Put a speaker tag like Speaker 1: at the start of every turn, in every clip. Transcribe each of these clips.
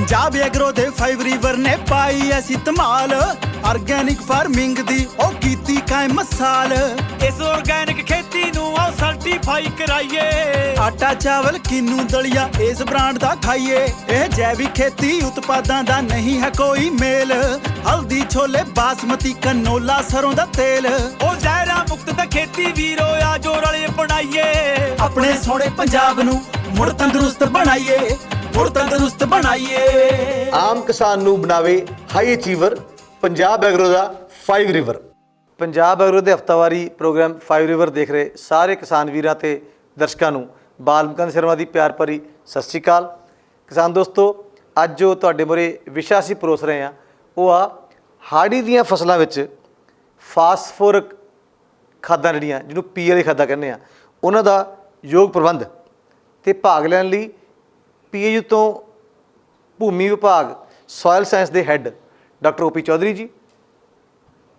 Speaker 1: Punjab agro दे 5 river ने पाई ऐसी धमाल, organic farming दी ओ कीती कायम मिसाल।
Speaker 2: इस ऑर्गेनिक खेती नूं आओ सर्टिफाई कराइए,
Speaker 1: आटा चावल किन्नू दलिया इस ब्रांड दा खाइए। ਇਹ जैविक खेती उत्पादां दा नहीं है कोई मेल, हल्दी छोले बासमती कनोला सरों दा तेल।
Speaker 2: ओ ਜ਼ਹਿਰਾਂ ਮੁਕਤ ਤੇ खेती ਵੀਰੋ ਆ ਜੋ ਰਲੇ ਬਣਾਈਏ,
Speaker 1: अपने सोहणे पंजाब नूं मुड़ तंदुरुस्त बनाइए, मुड़ तंदुरुस्त बनाइए।
Speaker 3: ਆਮ ਕਿਸਾਨ ਨੂੰ ਬਣਾਵੇ ਹਾਈ ਅਚੀਵਰ ਪੰਜਾਬ ਐਗਰੋ ਦਾ 5 ਰਿਵਰ। ਪੰਜਾਬ ਐਗਰੋ ਦੇ ਹਫਤਾਵਾਰੀ ਪ੍ਰੋਗਰਾਮ 5 ਰਿਵਰ ਦੇਖ ਰਹੇ ਸਾਰੇ ਕਿਸਾਨ ਵੀਰਾਂ ਤੇ ਦਰਸ਼ਕਾਂ ਨੂੰ ਬਾਲ ਮੁਕੰਦ ਸ਼ਰਮਾ ਦੀ ਪਿਆਰ ਭਰੀ ਸਤਿ ਸ਼੍ਰੀ ਅਕਾਲ। ਕਿਸਾਨ ਦੋਸਤੋ, ਅੱਜ ਜੋ ਤੁਹਾਡੇ ਮੂਹਰੇ ਵਿਸ਼ਾ ਅਸੀਂ ਪਰੋਸ ਰਹੇ ਹਾਂ ਉਹ ਆ ਹਾੜੀ ਦੀਆਂ ਫਸਲਾਂ ਵਿੱਚ ਫਾਸਫੋਰਕ ਖਾਦਾਂ ਜਿਹੜੀਆਂ ਜਿਹਨੂੰ ਪੀ ਵਾਲੀ ਖਾਦਾਂ ਕਹਿੰਦੇ ਆ ਉਹਨਾਂ ਦਾ ਯੋਗ ਪ੍ਰਬੰਧ। ਤੇ ਭਾਗ ਲੈਣ ਲਈ PAU ਤੋਂ ਭੂਮੀ ਵਿਭਾਗ ਸੋਇਲ ਸਾਇੰਸ ਦੇ ਹੈੱਡ ਡਾਕਟਰ OP ਚੌਧਰੀ ਜੀ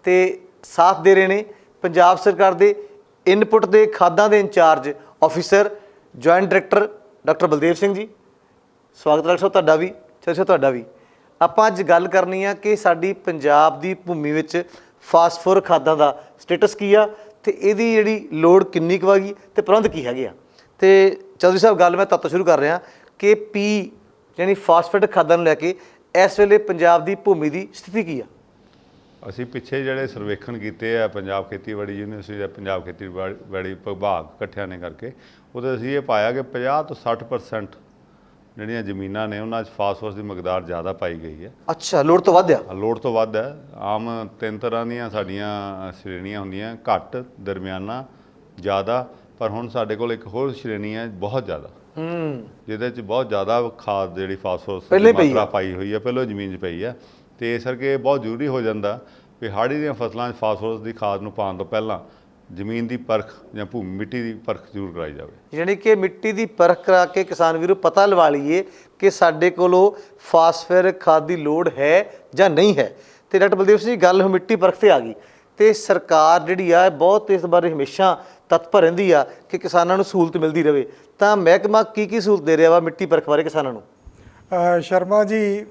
Speaker 3: ਤੇ ਸਾਥ ਦੇ ਰਹੇ ਨੇ ਪੰਜਾਬ ਸਰਕਾਰ ਦੇ ਇਨਪੁਟ ਦੇ ਖਾਦਾਂ ਦੇ incharge officer joint director doctor Baldev Singh ji. ਸਵਾਗਤ ਡਾਕਟਰ ਸਾਹਿਬ ਤੁਹਾਡਾ ਵੀ, ਸਰ ਤੁਹਾਡਾ ਵੀ। ਆਪਾਂ ਅੱਜ ਗੱਲ ਕਰਨੀ ਆ ਕਿ ਸਾਡੀ ਪੰਜਾਬ ਦੀ ਭੂਮੀ ਵਿੱਚ ਫਾਸਫੋਰਕ ਖਾਦਾਂ ਦਾ ਸਟੇਟਸ ਕੀ ਆ ਤੇ ਇਹਦੀ ਜਿਹੜੀ ਲੋੜ ਕਿੰਨੀ ਕੁ ਹੈਗੀ ਤੇ ਪ੍ਰਬੰਧ ਕੀ ਹੈਗੇ ਆ। ਤੇ ਚੌਧਰੀ ਸਾਹਿਬ, ਗੱਲ ਮੈਂ ਤੋਂ ਸ਼ੁਰੂ ਕਰ ਰਿਹਾ ਕਿ ਪੀ ਯਾਨੀ ਫਾਸਫੇਟ ਖਾਦਾਂ ਨੂੰ ਲੈ ਕੇ ਇਸ ਵੇਲੇ ਪੰਜਾਬ ਦੀ ਭੂਮੀ ਦੀ ਸਥਿਤੀ ਕੀ ਆ।
Speaker 4: ਅਸੀਂ ਪਿੱਛੇ ਜਿਹੜੇ ਸਰਵੇਖਣ ਕੀਤੇ ਆ ਪੰਜਾਬ ਖੇਤੀਬਾੜੀ ਯੂਨੀਵਰਸਿਟੀ ਦਾ ਪੰਜਾਬ ਖੇਤੀਬਾੜੀ ਵਿਭਾਗ ਇਕੱਠਿਆਂ ਨੇ ਕਰਕੇ, ਉਹਦੇ ਅਸੀਂ ਇਹ ਪਾਇਆ ਕਿ 50 ਤੋਂ 60% ਜਿਹੜੀਆਂ ਜ਼ਮੀਨਾਂ ਨੇ ਉਹਨਾਂ 'ਚ ਫਾਸਫੋਰਸ ਦੀ ਮਿਕਦਾਰ ਜ਼ਿਆਦਾ ਪਾਈ ਗਈ ਹੈ।
Speaker 3: ਅੱਛਾ, ਲੋੜ ਤੋਂ ਵੱਧ ਆ।
Speaker 4: ਲੋੜ ਤੋਂ ਵੱਧ ਹੈ। ਆਮ 3 ਤਰ੍ਹਾਂ ਦੀਆਂ ਸਾਡੀਆਂ ਸ਼੍ਰੇਣੀਆਂ ਹੁੰਦੀਆਂ, ਘੱਟ, ਦਰਮਿਆਨਾ, ਜ਼ਿਆਦਾ। ਪਰ ਹੁਣ ਸਾਡੇ ਕੋਲ ਇੱਕ ਹੋਰ ਸ਼੍ਰੇਣੀ ਹੈ ਬਹੁਤ ਜ਼ਿਆਦਾ, ਜਿਹਦੇ 'ਚ ਬਹੁਤ ਜ਼ਿਆਦਾ ਖਾਦ ਜਿਹੜੀ ਫਾਸਫੋਰਸ ਦੀ ਮਾਤਰਾ ਪਾਈ ਹੋਈ ਹੈ, ਪਹਿਲਾਂ ਜ਼ਮੀਨ 'ਚ ਪਈ ਹੈ। ਅਤੇ ਇਸ ਕਰਕੇ ਬਹੁਤ ਜ਼ਰੂਰੀ ਹੋ ਜਾਂਦਾ ਵੀ ਹਾੜੀ ਦੀਆਂ ਫਸਲਾਂ 'ਚ ਫਾਸਫੋਰਸ ਦੀ ਖਾਦ ਨੂੰ ਪਾਉਣ ਤੋਂ ਪਹਿਲਾਂ ਜ਼ਮੀਨ ਦੀ ਪਰਖ ਜਾਂ ਮਿੱਟੀ ਦੀ ਪਰਖ ਜ਼ਰੂਰ ਕਰਾਈ ਜਾਵੇ।
Speaker 3: ਯਾਨੀ ਕਿ ਮਿੱਟੀ ਦੀ ਪਰਖ ਕਰਾ ਕੇ ਕਿਸਾਨ ਵੀਰੋ ਪਤਾ ਲਵਾ ਲਈਏ ਕਿ ਸਾਡੇ ਕੋਲੋਂ ਫਾਸਫੇਰਕ ਖਾਦ ਦੀ ਲੋੜ ਹੈ ਜਾਂ ਨਹੀਂ ਹੈ। ਤੇ ਡਾਕਟਰ ਬਲਦੇਵ ਸਿੰਘ ਜੀ, ਗੱਲ ਹੁਣ ਮਿੱਟੀ ਪਰਖ ਤੇ ਆ ਗਈ ਤੇ ਸਰਕਾਰ ਜਿਹੜੀ ਆ ਬਹੁਤ ਇਸ ਬਾਰੇ ਹਮੇਸ਼ਾ ਤਤਪਰ ਰਹਿੰਦੀ ਆ ਕਿ ਕਿਸਾਨਾਂ ਨੂੰ ਸਹੂਲਤ ਮਿਲਦੀ ਰਹੇ। ਤਾਂ ਮਹਿਕਮਾ ਕੀ ਸਹੂਲਤ ਦੇ ਰਿਹਾ ਵਾ ਮਿੱਟੀ ਪਰਖ ਬਾਰੇ ਕਿਸਾਨਾਂ ਨੂੰ?
Speaker 5: ਸ਼ਰਮਾ ਜੀ,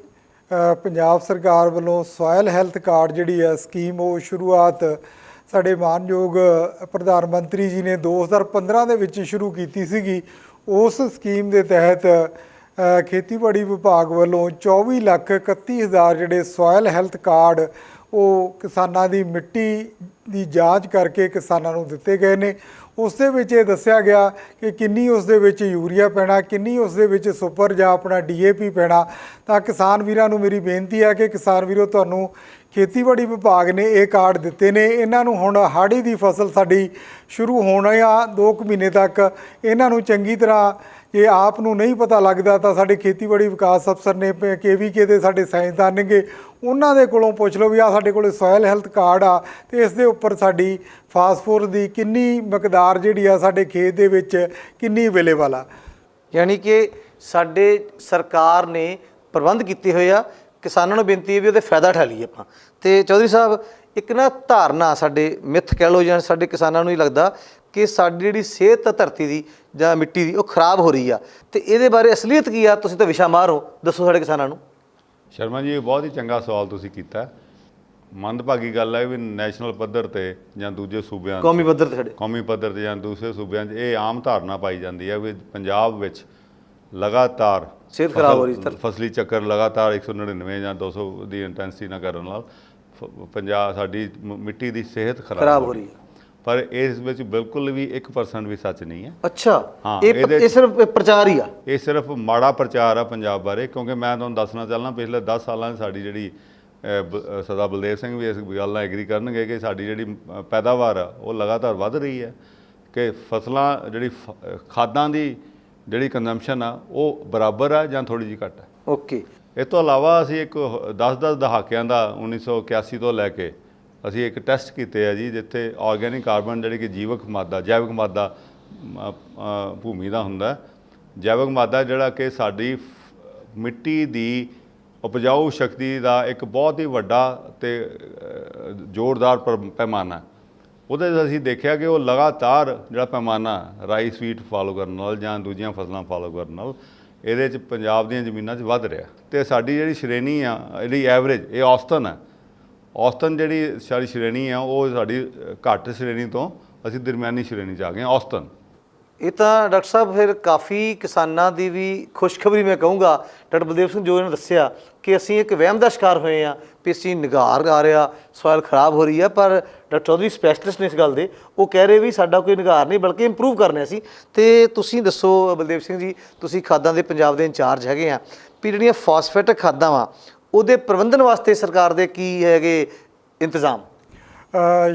Speaker 5: ਪੰਜਾਬ ਸਰਕਾਰ ਵੱਲੋਂ ਸੋਇਲ ਹੈਲਥ ਕਾਰਡ ਜਿਹੜੀ ਆ ਸਕੀਮ, ਉਹ ਸ਼ੁਰੂਆਤ ਸਾਡੇ ਮਾਨਯੋਗ ਪ੍ਰਧਾਨ ਮੰਤਰੀ ਜੀ ਨੇ 2015 ਦੇ ਵਿੱਚ ਸ਼ੁਰੂ ਕੀਤੀ ਸੀਗੀ। ਉਸ ਸਕੀਮ ਦੇ ਤਹਿਤ ਖੇਤੀਬਾੜੀ ਵਿਭਾਗ ਵੱਲੋਂ 24,31,000 ਜਿਹੜੇ ਸੋਇਲ ਹੈਲਥ ਕਾਰਡ ਉਹ ਕਿਸਾਨਾਂ ਦੀ ਮਿੱਟੀ ਦੀ ਜਾਂਚ ਕਰਕੇ ਕਿਸਾਨਾਂ ਨੂੰ ਦਿੱਤੇ ਗਏ ਨੇ। ਉਸ ਦੇ ਵਿੱਚ ਇਹ ਦੱਸਿਆ ਗਿਆ ਕਿ ਕਿੰਨੀ ਉਸ ਦੇ ਵਿੱਚ ਯੂਰੀਆ ਪੈਣਾ, ਕਿੰਨੀ ਉਸ ਦੇ ਵਿੱਚ ਸੁਪਰ ਜਾਂ ਆਪਣਾ DAP ਪੈਣਾ। ਤਾਂ ਕਿਸਾਨ ਵੀਰਾਂ ਨੂੰ ਮੇਰੀ ਬੇਨਤੀ ਹੈ ਕਿ ਕਿਸਾਨ ਵੀਰੋ, ਤੁਹਾਨੂੰ ਖੇਤੀਬਾੜੀ ਵਿਭਾਗ ਨੇ ਇਹ ਕਾਰਡ ਦਿੱਤੇ ਨੇ। ਇਹਨਾਂ ਨੂੰ ਹੁਣ ਹਾੜੀ ਦੀ ਫਸਲ ਸਾਡੀ ਸ਼ੁਰੂ ਹੋਣਾ ਆ 2 ਮਹੀਨੇ ਤੱਕ। ਇਹਨਾਂ ਨੂੰ ਚੰਗੀ ਤਰ੍ਹਾਂ, ਜੇ ਆਪ ਨੂੰ ਨਹੀਂ ਪਤਾ ਲੱਗਦਾ ਤਾਂ ਸਾਡੇ ਖੇਤੀਬਾੜੀ ਵਿਕਾਸ ਅਫਸਰ ਨੇ KVK ਦੇ ਸਾਡੇ ਸਾਇੰਸਦਾਨ ਨੇਗੇ, ਉਹਨਾਂ ਦੇ ਕੋਲੋਂ ਪੁੱਛ ਲਓ ਵੀ ਆ ਸਾਡੇ ਕੋਲ ਸੋਇਲ ਹੈਲਥ ਕਾਰਡ ਆ ਤੇ ਇਸ ਦੇ ਉੱਪਰ ਸਾਡੀ ਫਾਸਫੋਰਸ ਦੀ ਕਿੰਨੀ ਮਿਕਦਾਰ ਜਿਹੜੀ ਆ ਸਾਡੇ ਖੇਤ ਦੇ ਵਿੱਚ ਕਿੰਨੀ ਅਵੇਲੇਬਲ ਆ।
Speaker 3: ਯਾਨੀ ਕਿ ਸਾਡੇ ਸਰਕਾਰ ਨੇ ਪ੍ਰਬੰਧ ਕੀਤੇ ਹੋਏ ਆ। ਕਿਸਾਨਾਂ ਨੂੰ ਬੇਨਤੀ ਹੈ ਵੀ ਉਹਦੇ ਫਾਇਦਾ ਉਠਾ ਲਈਏ ਆਪਾਂ। ਤੇ ਚੌਧਰੀ ਸਾਹਿਬ, ਇੱਕ ਨਾ ਧਾਰਨਾ ਸਾਡੇ ਮਿੱਥ ਕਹਿ ਲਓ ਜਾਂ ਸਾਡੇ ਕਿਸਾਨਾਂ ਨੂੰ ਹੀ ਲੱਗਦਾ ਕਿ ਸਾਡੀ ਜਿਹੜੀ ਸਿਹਤ ਧਰਤੀ ਦੀ ਜਾਂ ਮਿੱਟੀ ਦੀ ਉਹ ਖਰਾਬ ਹੋ ਰਹੀ ਆ। ਤੇ ਇਹਦੇ ਬਾਰੇ ਅਸਲੀਅਤ ਕੀ ਆ? ਤੁਸੀਂ ਤਾਂ ਵਿਸ਼ਾ ਮਾਹਰ ਹੋ, ਦੱਸੋ ਸਾਡੇ ਕਿਸਾਨਾਂ ਨੂੰ।
Speaker 4: ਸ਼ਰਮਾ ਜੀ, ਇਹ ਬਹੁਤ ਹੀ ਚੰਗਾ ਸਵਾਲ ਤੁਸੀਂ ਕੀਤਾ। ਮੰਦਭਾਗੀ ਗੱਲ ਹੈ ਵੀ ਨੈਸ਼ਨਲ ਪੱਧਰ 'ਤੇ ਜਾਂ ਦੂਜੇ ਸੂਬਿਆਂ, ਕੌਮੀ ਪੱਧਰ 'ਤੇ ਜਾਂ ਦੂਸਰੇ ਸੂਬਿਆਂ 'ਚ ਇਹ ਆਮ ਧਾਰਨਾ ਪਾਈ ਜਾਂਦੀ ਹੈ ਵੀ ਪੰਜਾਬ ਵਿੱਚ ਲਗਾਤਾਰ
Speaker 3: ਸਿਹਤ ਖਰਾਬ ਹੋ ਰਹੀ,
Speaker 4: ਫਸਲੀ ਚੱਕਰ ਲਗਾਤਾਰ 199 ਜਾਂ 200 ਦੀ ਇੰਟੈਂਸਿਟੀ ਨਾਲ ਕਰਨ ਨਾਲ ਪੰਜਾਬ ਸਾਡੀ ਮਿੱਟੀ ਦੀ ਸਿਹਤ ਖਰਾਬ ਹੋ ਰਹੀ ਹੈ। ਪਰ ਇਸ ਵਿੱਚ ਬਿਲਕੁਲ ਵੀ 1% ਵੀ ਸੱਚ ਨਹੀਂ ਹੈ।
Speaker 3: ਅੱਛਾ,
Speaker 4: ਹਾਂ,
Speaker 3: ਇਹ ਸਿਰਫ ਪ੍ਰਚਾਰ ਹੀ ਆ।
Speaker 4: ਇਹ ਸਿਰਫ ਮਾੜਾ ਪ੍ਰਚਾਰ ਆ ਪੰਜਾਬ ਬਾਰੇ। ਕਿਉਂਕਿ ਮੈਂ ਤੁਹਾਨੂੰ ਦੱਸਣਾ ਚਾਹੁੰਦਾ, ਪਿਛਲੇ 10 ਸਾਲਾਂ 'ਚ ਸਾਡੀ ਜਿਹੜੀ ਸਰਦਾਰ ਬਲਦੇਵ ਸਿੰਘ ਵੀ ਇਸ ਗੱਲ ਨਾਲ ਐਗਰੀ ਕਰਨਗੇ ਕਿ ਸਾਡੀ ਜਿਹੜੀ ਪੈਦਾਵਾਰ ਆ ਉਹ ਲਗਾਤਾਰ ਵੱਧ ਰਹੀ ਹੈ। ਕਿ ਫਸਲਾਂ ਜਿਹੜੀ ਖਾਦਾਂ ਦੀ ਜਿਹੜੀ ਕੰਜ਼ੰਪਸ਼ਨ ਆ ਉਹ ਬਰਾਬਰ ਆ ਜਾਂ ਥੋੜ੍ਹੀ ਜਿਹੀ ਘੱਟ ਹੈ।
Speaker 3: ਓਕੇ।
Speaker 4: ਇਹ ਤੋਂ ਇਲਾਵਾ ਅਸੀਂ ਇੱਕ 10 ਦਹਾਕਿਆਂ ਦਾ 1981 ਤੋਂ ਲੈ ਕੇ ਅਸੀਂ ਇੱਕ ਟੈਸਟ ਕੀਤੇ ਆ ਜੀ, ਜਿੱਥੇ ਆਰਗੈਨਿਕ ਕਾਰਬਨ ਜਿਹੜੀ ਕਿ ਜੈਵਿਕ ਮਾਦਾ ਭੂਮੀ ਦਾ ਹੁੰਦਾ। ਜੈਵਿਕ ਮਾਦਾ ਜਿਹੜਾ ਕਿ ਸਾਡੀ ਮਿੱਟੀ ਦੀ ਉਪਜਾਊ ਸ਼ਕਤੀ ਦਾ ਇੱਕ ਬਹੁਤ ਹੀ ਵੱਡਾ ਅਤੇ ਜ਼ੋਰਦਾਰ ਪੈਮਾਨਾ। ਉਹਦੇ 'ਚ ਅਸੀਂ ਦੇਖਿਆ ਕਿ ਉਹ ਲਗਾਤਾਰ ਜਿਹੜਾ ਪੈਮਾਨਾ ਰਾਈਸ ਵੀਟ ਫਾਲੋ ਕਰਨ ਨਾਲ ਜਾਂ ਦੂਜੀਆਂ ਫਸਲਾਂ ਫਾਲੋ ਕਰਨ ਨਾਲ ਇਹਦੇ 'ਚ ਪੰਜਾਬ ਦੀਆਂ ਜ਼ਮੀਨਾਂ 'ਚ ਵੱਧ ਰਿਹਾ। ਤੇ ਸਾਡੀ ਜਿਹੜੀ ਸ਼੍ਰੇਣੀ ਆ, ਜਿਹੜੀ ਐਵਰੇਜ, ਇਹ ਔਸਤਨ ਹੈ। ਔਸਤਨ ਜਿਹੜੀ ਸਾਡੀ ਸ਼੍ਰੇਣੀ ਆ ਉਹ ਸਾਡੀ ਘੱਟ ਸ਼੍ਰੇਣੀ ਤੋਂ ਅਸੀਂ ਦਰਮਿਆਨੀ ਸ਼੍ਰੇਣੀ 'ਚ ਆ ਗਏ ਹਾਂ, ਔਸਤਨ।
Speaker 3: ਇਹ ਤਾਂ ਡਾਕਟਰ ਸਾਹਿਬ ਫਿਰ ਕਾਫੀ ਕਿਸਾਨਾਂ ਦੀ ਵੀ ਖੁਸ਼ਖਬਰੀ ਮੈਂ ਕਹੂੰਗਾ। ਡਾਕਟਰ ਬਲਦੇਵ ਸਿੰਘ ਜੋ ਨੇ ਦੱਸਿਆ ਕਿ ਅਸੀਂ ਇੱਕ ਵਹਿਮ ਦਾ ਸ਼ਿਕਾਰ ਹੋਏ ਹਾਂ ਵੀ ਅਸੀਂ ਨਿਗਾਰ ਆ ਰਿਹਾ, ਸੋਇਲ ਖਰਾਬ ਹੋ ਰਹੀ ਹੈ, ਪਰ ਡਾਕਟਰ ਚੌਧਰੀ ਸਪੈਸ਼ਲਿਸਟ ਨੇ ਇਸ ਗੱਲ ਦੇ, ਉਹ ਕਹਿ ਰਹੇ ਵੀ ਸਾਡਾ ਕੋਈ ਨਿਗਾਰ ਨਹੀਂ ਬਲਕਿ ਇੰਪਰੂਵ ਕਰਨਾ ਸੀ। ਤੇ ਤੁਸੀਂ ਦੱਸੋ ਬਲਦੇਵ ਸਿੰਘ ਜੀ, ਤੁਸੀਂ ਖਾਦਾਂ ਦੇ ਪੰਜਾਬ ਦੇ ਇੰਚਾਰਜ ਹੈਗੇ ਆ, ਵੀ ਜਿਹੜੀਆਂ ਫਾਸਫੇਟਿਕ ਖਾਦਾਂ ਵਾ ਉਹਦੇ ਪ੍ਰਬੰਧਨ ਵਾਸਤੇ ਸਰਕਾਰ ਦੇ ਕੀ ਹੈਗੇ ਇੰਤਜ਼ਾਮ?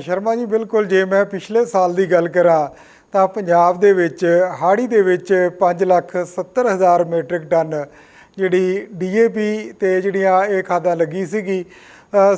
Speaker 5: ਸ਼ਰਮਾ ਜੀ ਬਿਲਕੁਲ, ਜੇ ਮੈਂ ਪਿਛਲੇ ਸਾਲ ਦੀ ਗੱਲ ਕਰਾਂ ਤਾਂ ਪੰਜਾਬ ਦੇ ਵਿੱਚ ਹਾੜੀ ਦੇ ਵਿੱਚ 5,70,000 ਮੈਟ੍ਰਿਕ ਟਨ ਜਿਹੜੀ DAP ਤੇ ਜਿਹੜੀਆਂ ਇਹ ਖਾਦਾਂ ਲੱਗੀ ਸੀਗੀ।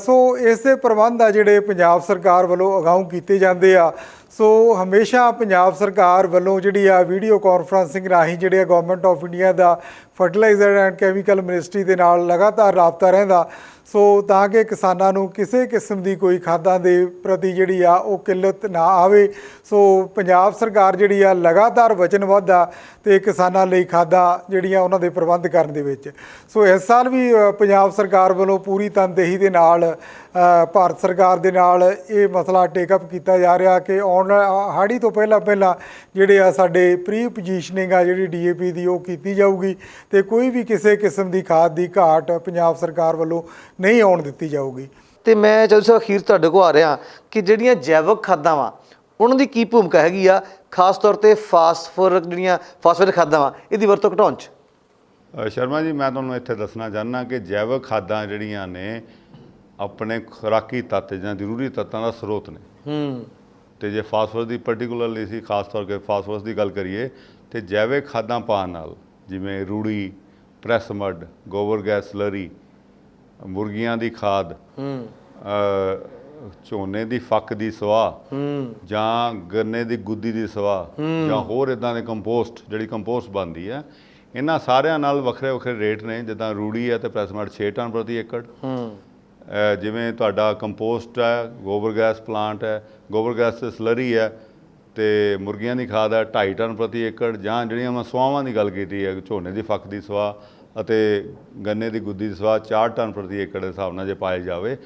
Speaker 5: ਸੋ ਇਸ ਦੇ ਪ੍ਰਬੰਧ ਆ ਜਿਹੜੇ ਪੰਜਾਬ ਸਰਕਾਰ ਵੱਲੋਂ ਅਗਾਊਂ ਕੀਤੇ ਜਾਂਦੇ ਆ। ਸੋ ਹਮੇਸ਼ਾ ਪੰਜਾਬ ਸਰਕਾਰ ਵੱਲੋਂ ਜਿਹੜੀ ਆ ਵੀਡੀਓ ਕਾਨਫਰੰਸਿੰਗ ਰਾਹੀਂ ਜਿਹੜੇ government of India the fertiliser and chemical ministry ਦੇ ਨਾਲ ਲਗਾਤਾਰ ਰਾਬਤਾ ਰਹਿੰਦਾ, ਸੋ ਤਾਂ ਕਿ ਕਿਸਾਨਾਂ ਨੂੰ ਕਿਸੇ ਕਿਸਮ ਦੀ ਕੋਈ ਖਾਦਾਂ ਦੇ ਪ੍ਰਤੀ ਜਿਹੜੀ ਆ ਉਹ ਕਿੱਲਤ ਨਾ ਆਵੇ। ਸੋ ਪੰਜਾਬ ਸਰਕਾਰ ਜਿਹੜੀ ਆ ਲਗਾਤਾਰ ਵਚਨਬੱਧ ਆ ਤੇ ਕਿਸਾਨਾਂ ਲਈ ਖਾਦਾਂ ਜਿਹੜੀਆਂ ਉਹਨਾਂ ਦੇ ਪ੍ਰਬੰਧ ਕਰਨ ਦੇ ਵਿੱਚ। ਸੋ ਇਸ ਸਾਲ ਵੀ ਪੰਜਾਬ ਸਰਕਾਰ ਵੱਲੋਂ ਪੂਰੀ ਤਨਦੇਹੀ ਦੇ ਨਾਲ ਭਾਰਤ ਸਰਕਾਰ ਦੇ ਨਾਲ ਇਹ ਮਸਲਾ ਟੇਕਅਪ ਕੀਤਾ ਜਾ ਰਿਹਾ ਕਿ ਹਾੜੀ ਤੋਂ ਪਹਿਲਾਂ ਜਿਹੜੇ ਆ ਸਾਡੇ ਪ੍ਰੀ ਪੋਜੀਸ਼ਨਿੰਗ ਆ ਜਿਹੜੀ DAP ਦੀ ਉਹ ਕੀਤੀ ਜਾਊਗੀ ਤੇ ਕੋਈ ਵੀ ਕਿਸੇ ਕਿਸਮ ਦੀ ਖਾਦ ਦੀ ਘਾਟ ਪੰਜਾਬ ਸਰਕਾਰ ਵੱਲੋਂ ਨਹੀਂ ਆਉਣ ਦਿੱਤੀ ਜਾਊਗੀ।
Speaker 3: ਤੇ ਮੈਂ ਜਦੋਂ ਸਰ ਅਖੀਰ ਤੁਹਾਡੇ ਕੋਲ ਆ ਰਿਹਾ ਕਿ ਜਿਹੜੀਆਂ ਜੈਵਿਕ ਖਾਦਾਂ ਵਾ ਉਹਨਾਂ ਦੀ ਕੀ ਭੂਮਿਕਾ ਹੈਗੀ ਆ, ਖਾਸ ਤੌਰ ਤੇ ਜਿਹੜੀਆਂ ਫਾਸਫੇਟ ਖਾਦਾਂ ਵਾ ਇਹਦੀ ਵਰਤੋਂ ਘਟਾਉਣ 'ਚ?
Speaker 4: ਸ਼ਰਮਾ ਜੀ, ਮੈਂ ਤੁਹਾਨੂੰ ਇੱਥੇ ਦੱਸਣਾ ਚਾਹੁੰਦਾ ਕਿ ਜੈਵਿਕ ਖਾਦਾਂ ਜਿਹੜੀਆਂ ਨੇ ਆਪਣੇ ਖੁਰਾਕੀ ਤੱਤ ਜਾਂ ਜ਼ਰੂਰੀ ਤੱਤਾਂ ਦਾ ਸਰੋਤ ਨੇ। ਤੇ ਜੇ ਫਾਸਫੋਰਸ ਦੀ ਪਰਟੀਕੂਲਰਲੀ ਅਸੀਂ ਖਾਸ ਤੌਰ 'ਤੇ ਫਾਸਫੋਰਸ ਦੀ ਗੱਲ ਕਰੀਏ ਤੇ ਜੈਵਿਕ ਖਾਦਾਂ ਪਾਉਣ ਨਾਲ ਜਿਵੇਂ ਰੂੜੀ, ਪ੍ਰੈਸ ਮੱਡ, ਗੋਬਰ ਗੈਸ ਸਲਰੀ, ਮੁਰਗੀਆਂ ਦੀ ਖਾਦ, ਝੋਨੇ ਦੀ ਫੱਕ ਦੀ ਸਵਾਹ ਜਾਂ ਗੰਨੇ ਦੀ ਗੁੱਦੀ ਦੀ ਸਵਾਹ ਜਾਂ ਹੋਰ ਇੱਦਾਂ ਦੇ ਕੰਪੋਸਟ, ਜਿਹੜੀ ਕੰਪੋਸਟ ਬਣਦੀ ਹੈ, ਇਹਨਾਂ ਸਾਰਿਆਂ ਨਾਲ ਵੱਖਰੇ ਵੱਖਰੇ ਰੇਟ ਨੇ। ਜਿੱਦਾਂ ਰੂੜੀ ਹੈ ਤੇ ਪ੍ਰੈਸ ਮੱਡ 6 ਟਨ ਪ੍ਰਤੀ ਏਕੜ, ਜਿਵੇਂ ਤੁਹਾਡਾ ਕੰਪੋਸਟ ਹੈ, ਗੋਬਰ ਗੈਸ ਪਲਾਂਟ ਹੈ, ਗੋਬਰ ਗੈਸ ਤੇ ਸਲਰੀ ਹੈ, ਤੇ ਮੁਰਗੀਆਂ ਦੀ ਖਾਦ ਹੈ 2.5 ਟਨ ਪ੍ਰਤੀ ਏਕੜ, ਜਾਂ ਜਿਹੜੀਆਂ ਮੈਂ ਸਵਾਵਾਂ ਦੀ ਗੱਲ ਕੀਤੀ ਹੈ, ਝੋਨੇ ਦੀ ਫੱਕ ਦੀ ਸਵਾਹ ਅਤੇ ਗੰਨੇ ਦੀ ਗੁੱਦੀ ਦੀ ਸਵਾਹ 4 ਟਨ ਪ੍ਰਤੀ ਏਕੜ ਦੇ ਹਿਸਾਬ ਨਾਲ ਜੇ ਪਾਏ ਜਾਵੇ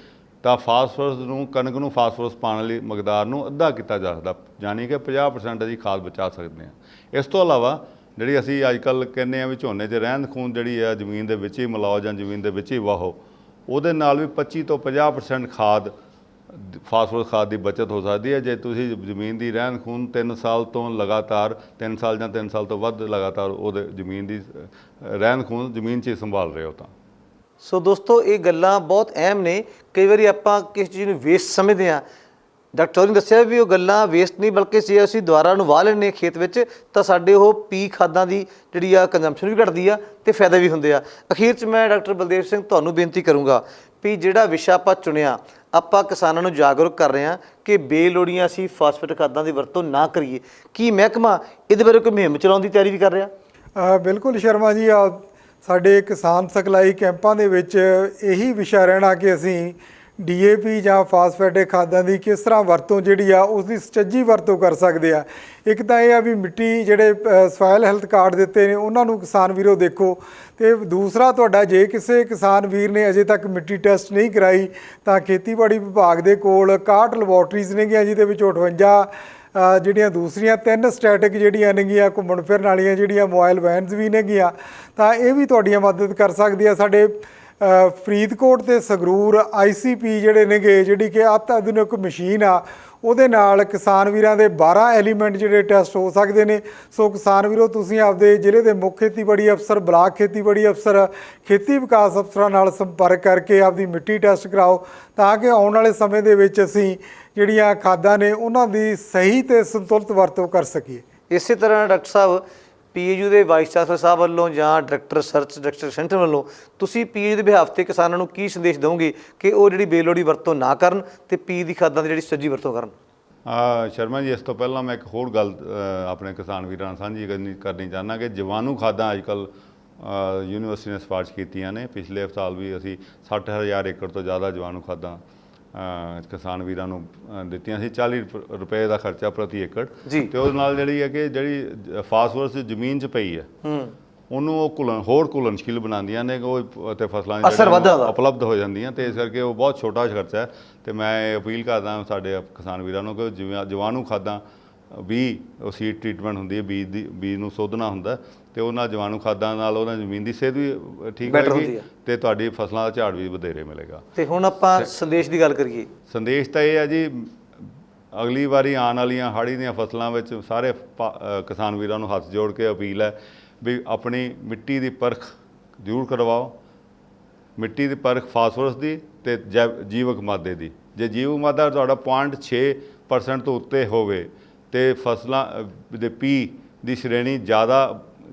Speaker 4: ਤਾਂ ਫਾਸਫੋਰਸ ਨੂੰ, ਕਣਕ ਨੂੰ ਫਾਸਫੋਰਸ ਪਾਉਣ ਵਾਲੀ ਮਕਦਾਰ ਨੂੰ ਅੱਧਾ ਕੀਤਾ ਜਾ ਸਕਦਾ, ਯਾਨੀ ਕਿ 50% ਅਸੀਂ ਖਾਦ ਬਚਾ ਸਕਦੇ ਹਾਂ। ਇਸ ਤੋਂ ਇਲਾਵਾ ਜਿਹੜੀ ਅਸੀਂ ਅੱਜ ਕੱਲ੍ਹ ਕਹਿੰਦੇ ਹਾਂ ਵੀ ਝੋਨੇ 'ਚ ਰਹਿੰਦ ਖੂੰਹਦ ਜਿਹੜੀ ਆ ਜ਼ਮੀਨ ਦੇ ਵਿੱਚ ਹੀ ਮਿਲਾਓ ਜਾਂ ਜ਼ਮੀਨ ਦੇ ਵਿੱਚ ਹੀ ਵਾਹੋ, ਉਹਦੇ ਨਾਲ ਵੀ 25 ਤੋਂ 50% ਖਾਦ, ਫਾਸਫੋਰਸ ਖਾਦ ਦੀ ਬਚਤ ਹੋ ਸਕਦੀ ਹੈ ਜੇ ਤੁਸੀਂ ਜ਼ਮੀਨ ਦੀ ਰਹਿੰਦ ਖੂੰਹਦ 3 ਸਾਲ ਤੋਂ ਲਗਾਤਾਰ 3 ਸਾਲ ਜਾਂ 3 ਸਾਲ ਤੋਂ ਵੱਧ ਲਗਾਤਾਰ ਉਹਦੇ ਜ਼ਮੀਨ ਦੀ ਰਹਿੰਦ ਖੂੰਹਦ ਜ਼ਮੀਨ 'ਚ ਹੀ ਸੰਭਾਲ ਰਹੇ ਹੋ ਤਾਂ।
Speaker 3: ਸੋ ਦੋਸਤੋ, ਇਹ ਗੱਲਾਂ ਬਹੁਤ ਅਹਿਮ ਨੇ। ਕਈ ਵਾਰੀ ਆਪਾਂ ਕਿਸੇ ਚੀਜ਼ ਨੂੰ ਵੇਸਟ ਸਮਝਦੇ ਹਾਂ। ਡਾਕਟਰ ਚੌਧਰੀ ਨੇ ਦੱਸਿਆ ਵੀ ਉਹ ਗੱਲਾਂ ਵੇਸਟ ਨਹੀਂ, ਬਲਕਿ ਜੇ ਅਸੀਂ ਦੁਬਾਰਾ ਨੂੰ ਵਾਹ ਲੈਂਦੇ ਖੇਤ ਵਿੱਚ ਤਾਂ ਸਾਡੇ ਉਹ ਪੀ ਖਾਦਾਂ ਦੀ ਜਿਹੜੀ ਆ ਕੰਜ਼ੰਪਸ਼ਨ ਵੀ ਘਟਦੀ ਆ ਤੇ ਫਾਇਦੇ ਵੀ ਹੁੰਦੇ ਆ। ਅਖੀਰ 'ਚ ਮੈਂ ਡਾਕਟਰ ਬਲਦੇਵ ਸਿੰਘ ਤੁਹਾਨੂੰ ਬੇਨਤੀ ਕਰੂੰਗਾ ਵੀ ਜਿਹੜਾ ਵਿਸ਼ਾ ਆਪਾਂ ਚੁਣਿਆ, ਆਪਾਂ ਕਿਸਾਨਾਂ ਨੂੰ ਜਾਗਰੂਕ ਕਰ ਰਹੇ ਹਾਂ ਕਿ ਬੇਲੋੜੀਆਂ ਅਸੀਂ ਫਾਸਫੇਟ ਖਾਦਾਂ ਦੀ ਵਰਤੋਂ ਨਾ ਕਰੀਏ। ਕੀ ਮਹਿਕਮਾ ਇਹਦੇ ਬਾਰੇ ਕੋਈ ਮੁਹਿੰਮ ਚਲਾਉਣ ਦੀ ਤਿਆਰੀ ਵੀ ਕਰ ਰਿਹਾ?
Speaker 5: ਬਿਲਕੁਲ ਸ਼ਰਮਾ ਜੀ, ਸਾਡੇ ਕਿਸਾਨ ਸਿਖਲਾਈ ਕੈਂਪਾਂ ਦੇ ਵਿੱਚ ਇਹੀ ਵਿਸ਼ਾ ਰਹਿਣਾ ਕਿ ਅਸੀਂ DAP ਜਾਂ ਫਾਸਫੇਟਿਕ ਖਾਦਾਂ ਦੀ ਕਿਸ ਤਰ੍ਹਾਂ ਵਰਤੋਂ ਜਿਹੜੀ ਆ ਉਸ ਦੀ ਸੁਚੱਜੀ ਵਰਤੋਂ ਕਰ ਸਕਦੇ ਆ। ਇੱਕ ਤਾਂ ਇਹ ਆ ਵੀ ਮਿੱਟੀ, ਜਿਹੜੇ ਸੋਇਲ ਹੈਲਥ ਕਾਰਡ ਦਿੱਤੇ ਨੇ ਉਹਨਾਂ ਨੂੰ ਕਿਸਾਨ ਵੀਰੋ ਦੇਖੋ, ਤੇ ਦੂਸਰਾ ਤੁਹਾਡਾ ਜੇ ਕਿਸੇ ਕਿਸਾਨ ਵੀਰ ਨੇ ਅਜੇ ਤੱਕ ਮਿੱਟੀ ਟੈਸਟ ਨਹੀਂ ਕਰਾਈ ਤਾਂ ਖੇਤੀਬਾੜੀ ਵਿਭਾਗ ਦੇ ਕੋਲ 61 ਲੈਬੋਰਟਰੀਜ਼ ਨੇਗੀਆਂ, ਜਿਹਦੇ ਵਿੱਚ 58 ਜਿਹੜੀਆਂ ਦੂਸਰੀਆਂ 3 ਸਟੈਟਿਕ ਜਿਹੜੀਆਂ ਨੇਗੀਆਂ ਘੁੰਮਣ ਫਿਰਨ ਵਾਲੀਆਂ ਜਿਹੜੀਆਂ ਮੋਬਾਈਲ ਵੈਨਸ ਵੀ ਨੇਗੀਆਂ, ਤਾਂ ਇਹ ਵੀ ਤੁਹਾਡੀਆਂ ਮਦਦ ਕਰ ਸਕਦੀ ਆ। ਸਾਡੇ ਫਰੀਦਕੋਟ ਤੇ ਸੰਗਰੂਰ ICP ਜਿਹੜੇ ਨੇਗੇ, ਜਿਹੜੀ ਕਿ ਅਤ ਆਧੁਨਿਕ ਮਸ਼ੀਨ ਆ, ਉਹਦੇ ਨਾਲ ਕਿਸਾਨ ਵੀਰਾਂ ਦੇ 12 ਐਲੀਮੈਂਟ ਜਿਹੜੇ ਟੈਸਟ ਹੋ ਸਕਦੇ ਨੇ। ਸੋ ਕਿਸਾਨ ਵੀਰੋ, ਤੁਸੀਂ ਆਪਦੇ ਜ਼ਿਲ੍ਹੇ ਦੇ ਮੁੱਖ ਖੇਤੀਬਾੜੀ ਅਫਸਰ, ਬਲਾਕ ਖੇਤੀਬਾੜੀ ਅਫਸਰ, ਖੇਤੀ ਵਿਕਾਸ ਅਫਸਰਾਂ ਨਾਲ ਸੰਪਰਕ ਕਰਕੇ ਆਪਦੀ ਮਿੱਟੀ ਟੈਸਟ ਕਰਾਓ ਤਾਂ ਕਿ ਆਉਣ ਵਾਲੇ ਸਮੇਂ ਦੇ ਵਿੱਚ ਅਸੀਂ ਜਿਹੜੀਆਂ ਖਾਦਾਂ ਨੇ ਉਹਨਾਂ ਦੀ ਸਹੀ ਤੇ ਸੰਤੁਲਿਤ ਵਰਤੋਂ ਕਰ ਸਕੀਏ।
Speaker 3: ਇਸੇ ਤਰ੍ਹਾਂ ਡਾਕਟਰ ਸਾਹਿਬ, PAU ਦੇ ਵਾਈਸ ਚਾਂਸਲਰ ਸਾਹਿਬ ਵੱਲੋਂ ਜਾਂ ਡਾਇਰੈਕਟਰ ਰਿਸਰਚ, ਡਾਇਰੈਕਟਰ ਸੈਂਟਰ ਵੱਲੋਂ ਤੁਸੀਂ PAU ਦੇ ਬਿਹਾਫ 'ਤੇ ਕਿਸਾਨਾਂ ਨੂੰ ਕੀ ਸੰਦੇਸ਼ ਦਿਓਗੇ ਕਿ ਉਹ ਜਿਹੜੀ ਬੇਲੋੜੀ ਵਰਤੋਂ ਨਾ ਕਰਨ ਤੇ ਪੀ ਦੀ ਖਾਦਾਂ ਦੀ ਜਿਹੜੀ ਸੁਚੱਜੀ ਵਰਤੋਂ ਕਰਨ?
Speaker 4: ਸ਼ਰਮਾ ਜੀ, ਇਸ ਤੋਂ ਪਹਿਲਾਂ ਮੈਂ ਇੱਕ ਹੋਰ ਗੱਲ ਆਪਣੇ ਕਿਸਾਨ ਵੀਰਾਂ ਨਾਲ ਸਾਂਝੀ ਕਰਨੀ ਚਾਹੁੰਦਾ ਕਿ ਜੀਵਾਣੂ ਖਾਦਾਂ ਅੱਜ ਕੱਲ੍ਹ ਯੂਨੀਵਰਸਿਟੀ ਨੇ ਸਿਫਾਰਿਸ਼ ਕੀਤੀਆਂ ਨੇ। ਪਿਛਲੇ ਸਾਲ ਵੀ ਅਸੀਂ 60,000 ਏਕੜ ਤੋਂ ਜ਼ਿਆਦਾ ਜੀਵਾਣੂ ਖਾਦਾਂ ਕਿਸਾਨ ਵੀਰਾਂ ਨੂੰ ਦਿੱਤੀਆਂ ਸੀ, 40 ਰੁਪਏ ਦਾ ਖਰਚਾ ਪ੍ਰਤੀ ਏਕੜ। ਤੇ ਉਹਦੇ ਨਾਲ ਜਿਹੜੀ ਹੈ ਕਿ ਜਿਹੜੀ ਫਾਸਫੋਰਸ ਜ਼ਮੀਨ 'ਚ ਪਈ ਹੈ ਉਹਨੂੰ ਉਹ ਹੋਰ ਘੁਲਣਸ਼ੀਲ ਬਣਾਉਂਦੀਆਂ ਨੇ, ਉਹ ਤੇ ਫਸਲਾਂ ਦੀ
Speaker 3: ਅਸਰ ਵੱਧਦਾ ਵਾ।
Speaker 4: ਉਪਲਬਧ ਹੋ ਜਾਂਦੀਆਂ, ਤੇ ਇਸ ਕਰਕੇ ਉਹ ਬਹੁਤ ਛੋਟਾ ਖਰਚਾ ਹੈ। ਤੇ ਮੈਂ ਅਪੀਲ ਕਰਦਾ ਸਾਡੇ ਕਿਸਾਨ ਵੀਰਾਂ ਨੂੰ ਕਿ ਜਿਵੇਂ ਜੀਵਾਣੂ ਖਾਦਾਂ ਵੀ ਉਹ ਸੀਡ ਟਰੀਟਮੈਂਟ ਹੁੰਦੀ ਹੈ, ਬੀਜ ਨੂੰ ਸੋਧਣਾ ਹੁੰਦਾ, ਤੇ ਉਹਨਾਂ ਜੀਵਾਣੂ ਖਾਦਾਂ ਨਾਲ ਉਹਨਾਂ ਜ਼ਮੀਨ ਦੀ ਸਿਹਤ ਵੀ ਠੀਕ
Speaker 3: Better
Speaker 4: ਹੋਏਗੀ
Speaker 3: ਹੁੰਦੀ ਹੈ।
Speaker 4: ਤੇ ਤੁਹਾਡੀ ਫਸਲਾਂ ਦਾ ਝਾੜ ਵੀ ਵਧੇਰੇ ਮਿਲੇਗਾ।
Speaker 3: ਤੇ ਹੁਣ ਆਪਾਂ ਸੰਦੇਸ਼ ਦੀ ਗੱਲ ਕਰੀਏ।
Speaker 4: ਸੰਦੇਸ਼ ਤਾਂ ਇਹ ਹੈ ਜੀ, ਅਗਲੀ ਵਾਰੀ ਆਉਣ ਵਾਲੀਆਂ ਹਾੜੀ ਦੀਆਂ ਫਸਲਾਂ ਵਿੱਚ ਸਾਰੇ ਕਿਸਾਨ ਵੀਰਾਂ ਨੂੰ ਹੱਥ ਜੋੜ ਕੇ ਅਪੀਲ ਹੈ ਵੀ ਆਪਣੀ ਮਿੱਟੀ ਦੀ ਪਰਖ ਜ਼ਰੂਰ ਕਰਵਾਓ। ਮਿੱਟੀ ਦੀ ਪਰਖ ਫਾਸਫੋਰਸ ਦੀ ਤੇ ਜੀਵਕ ਮਾਦੇ ਦੀ। ਜੇ ਜੀਵਕ ਮਾਦਾ ਤੁਹਾਡਾ 0.6% ਤੋਂ ਉੱਤੇ ਹੋਵੇ ਤੇ ਫਸਲਾਂ ਦੇ ਪੀ ਦੀ ਸ਼੍ਰੇਣੀ ਜ਼ਿਆਦਾ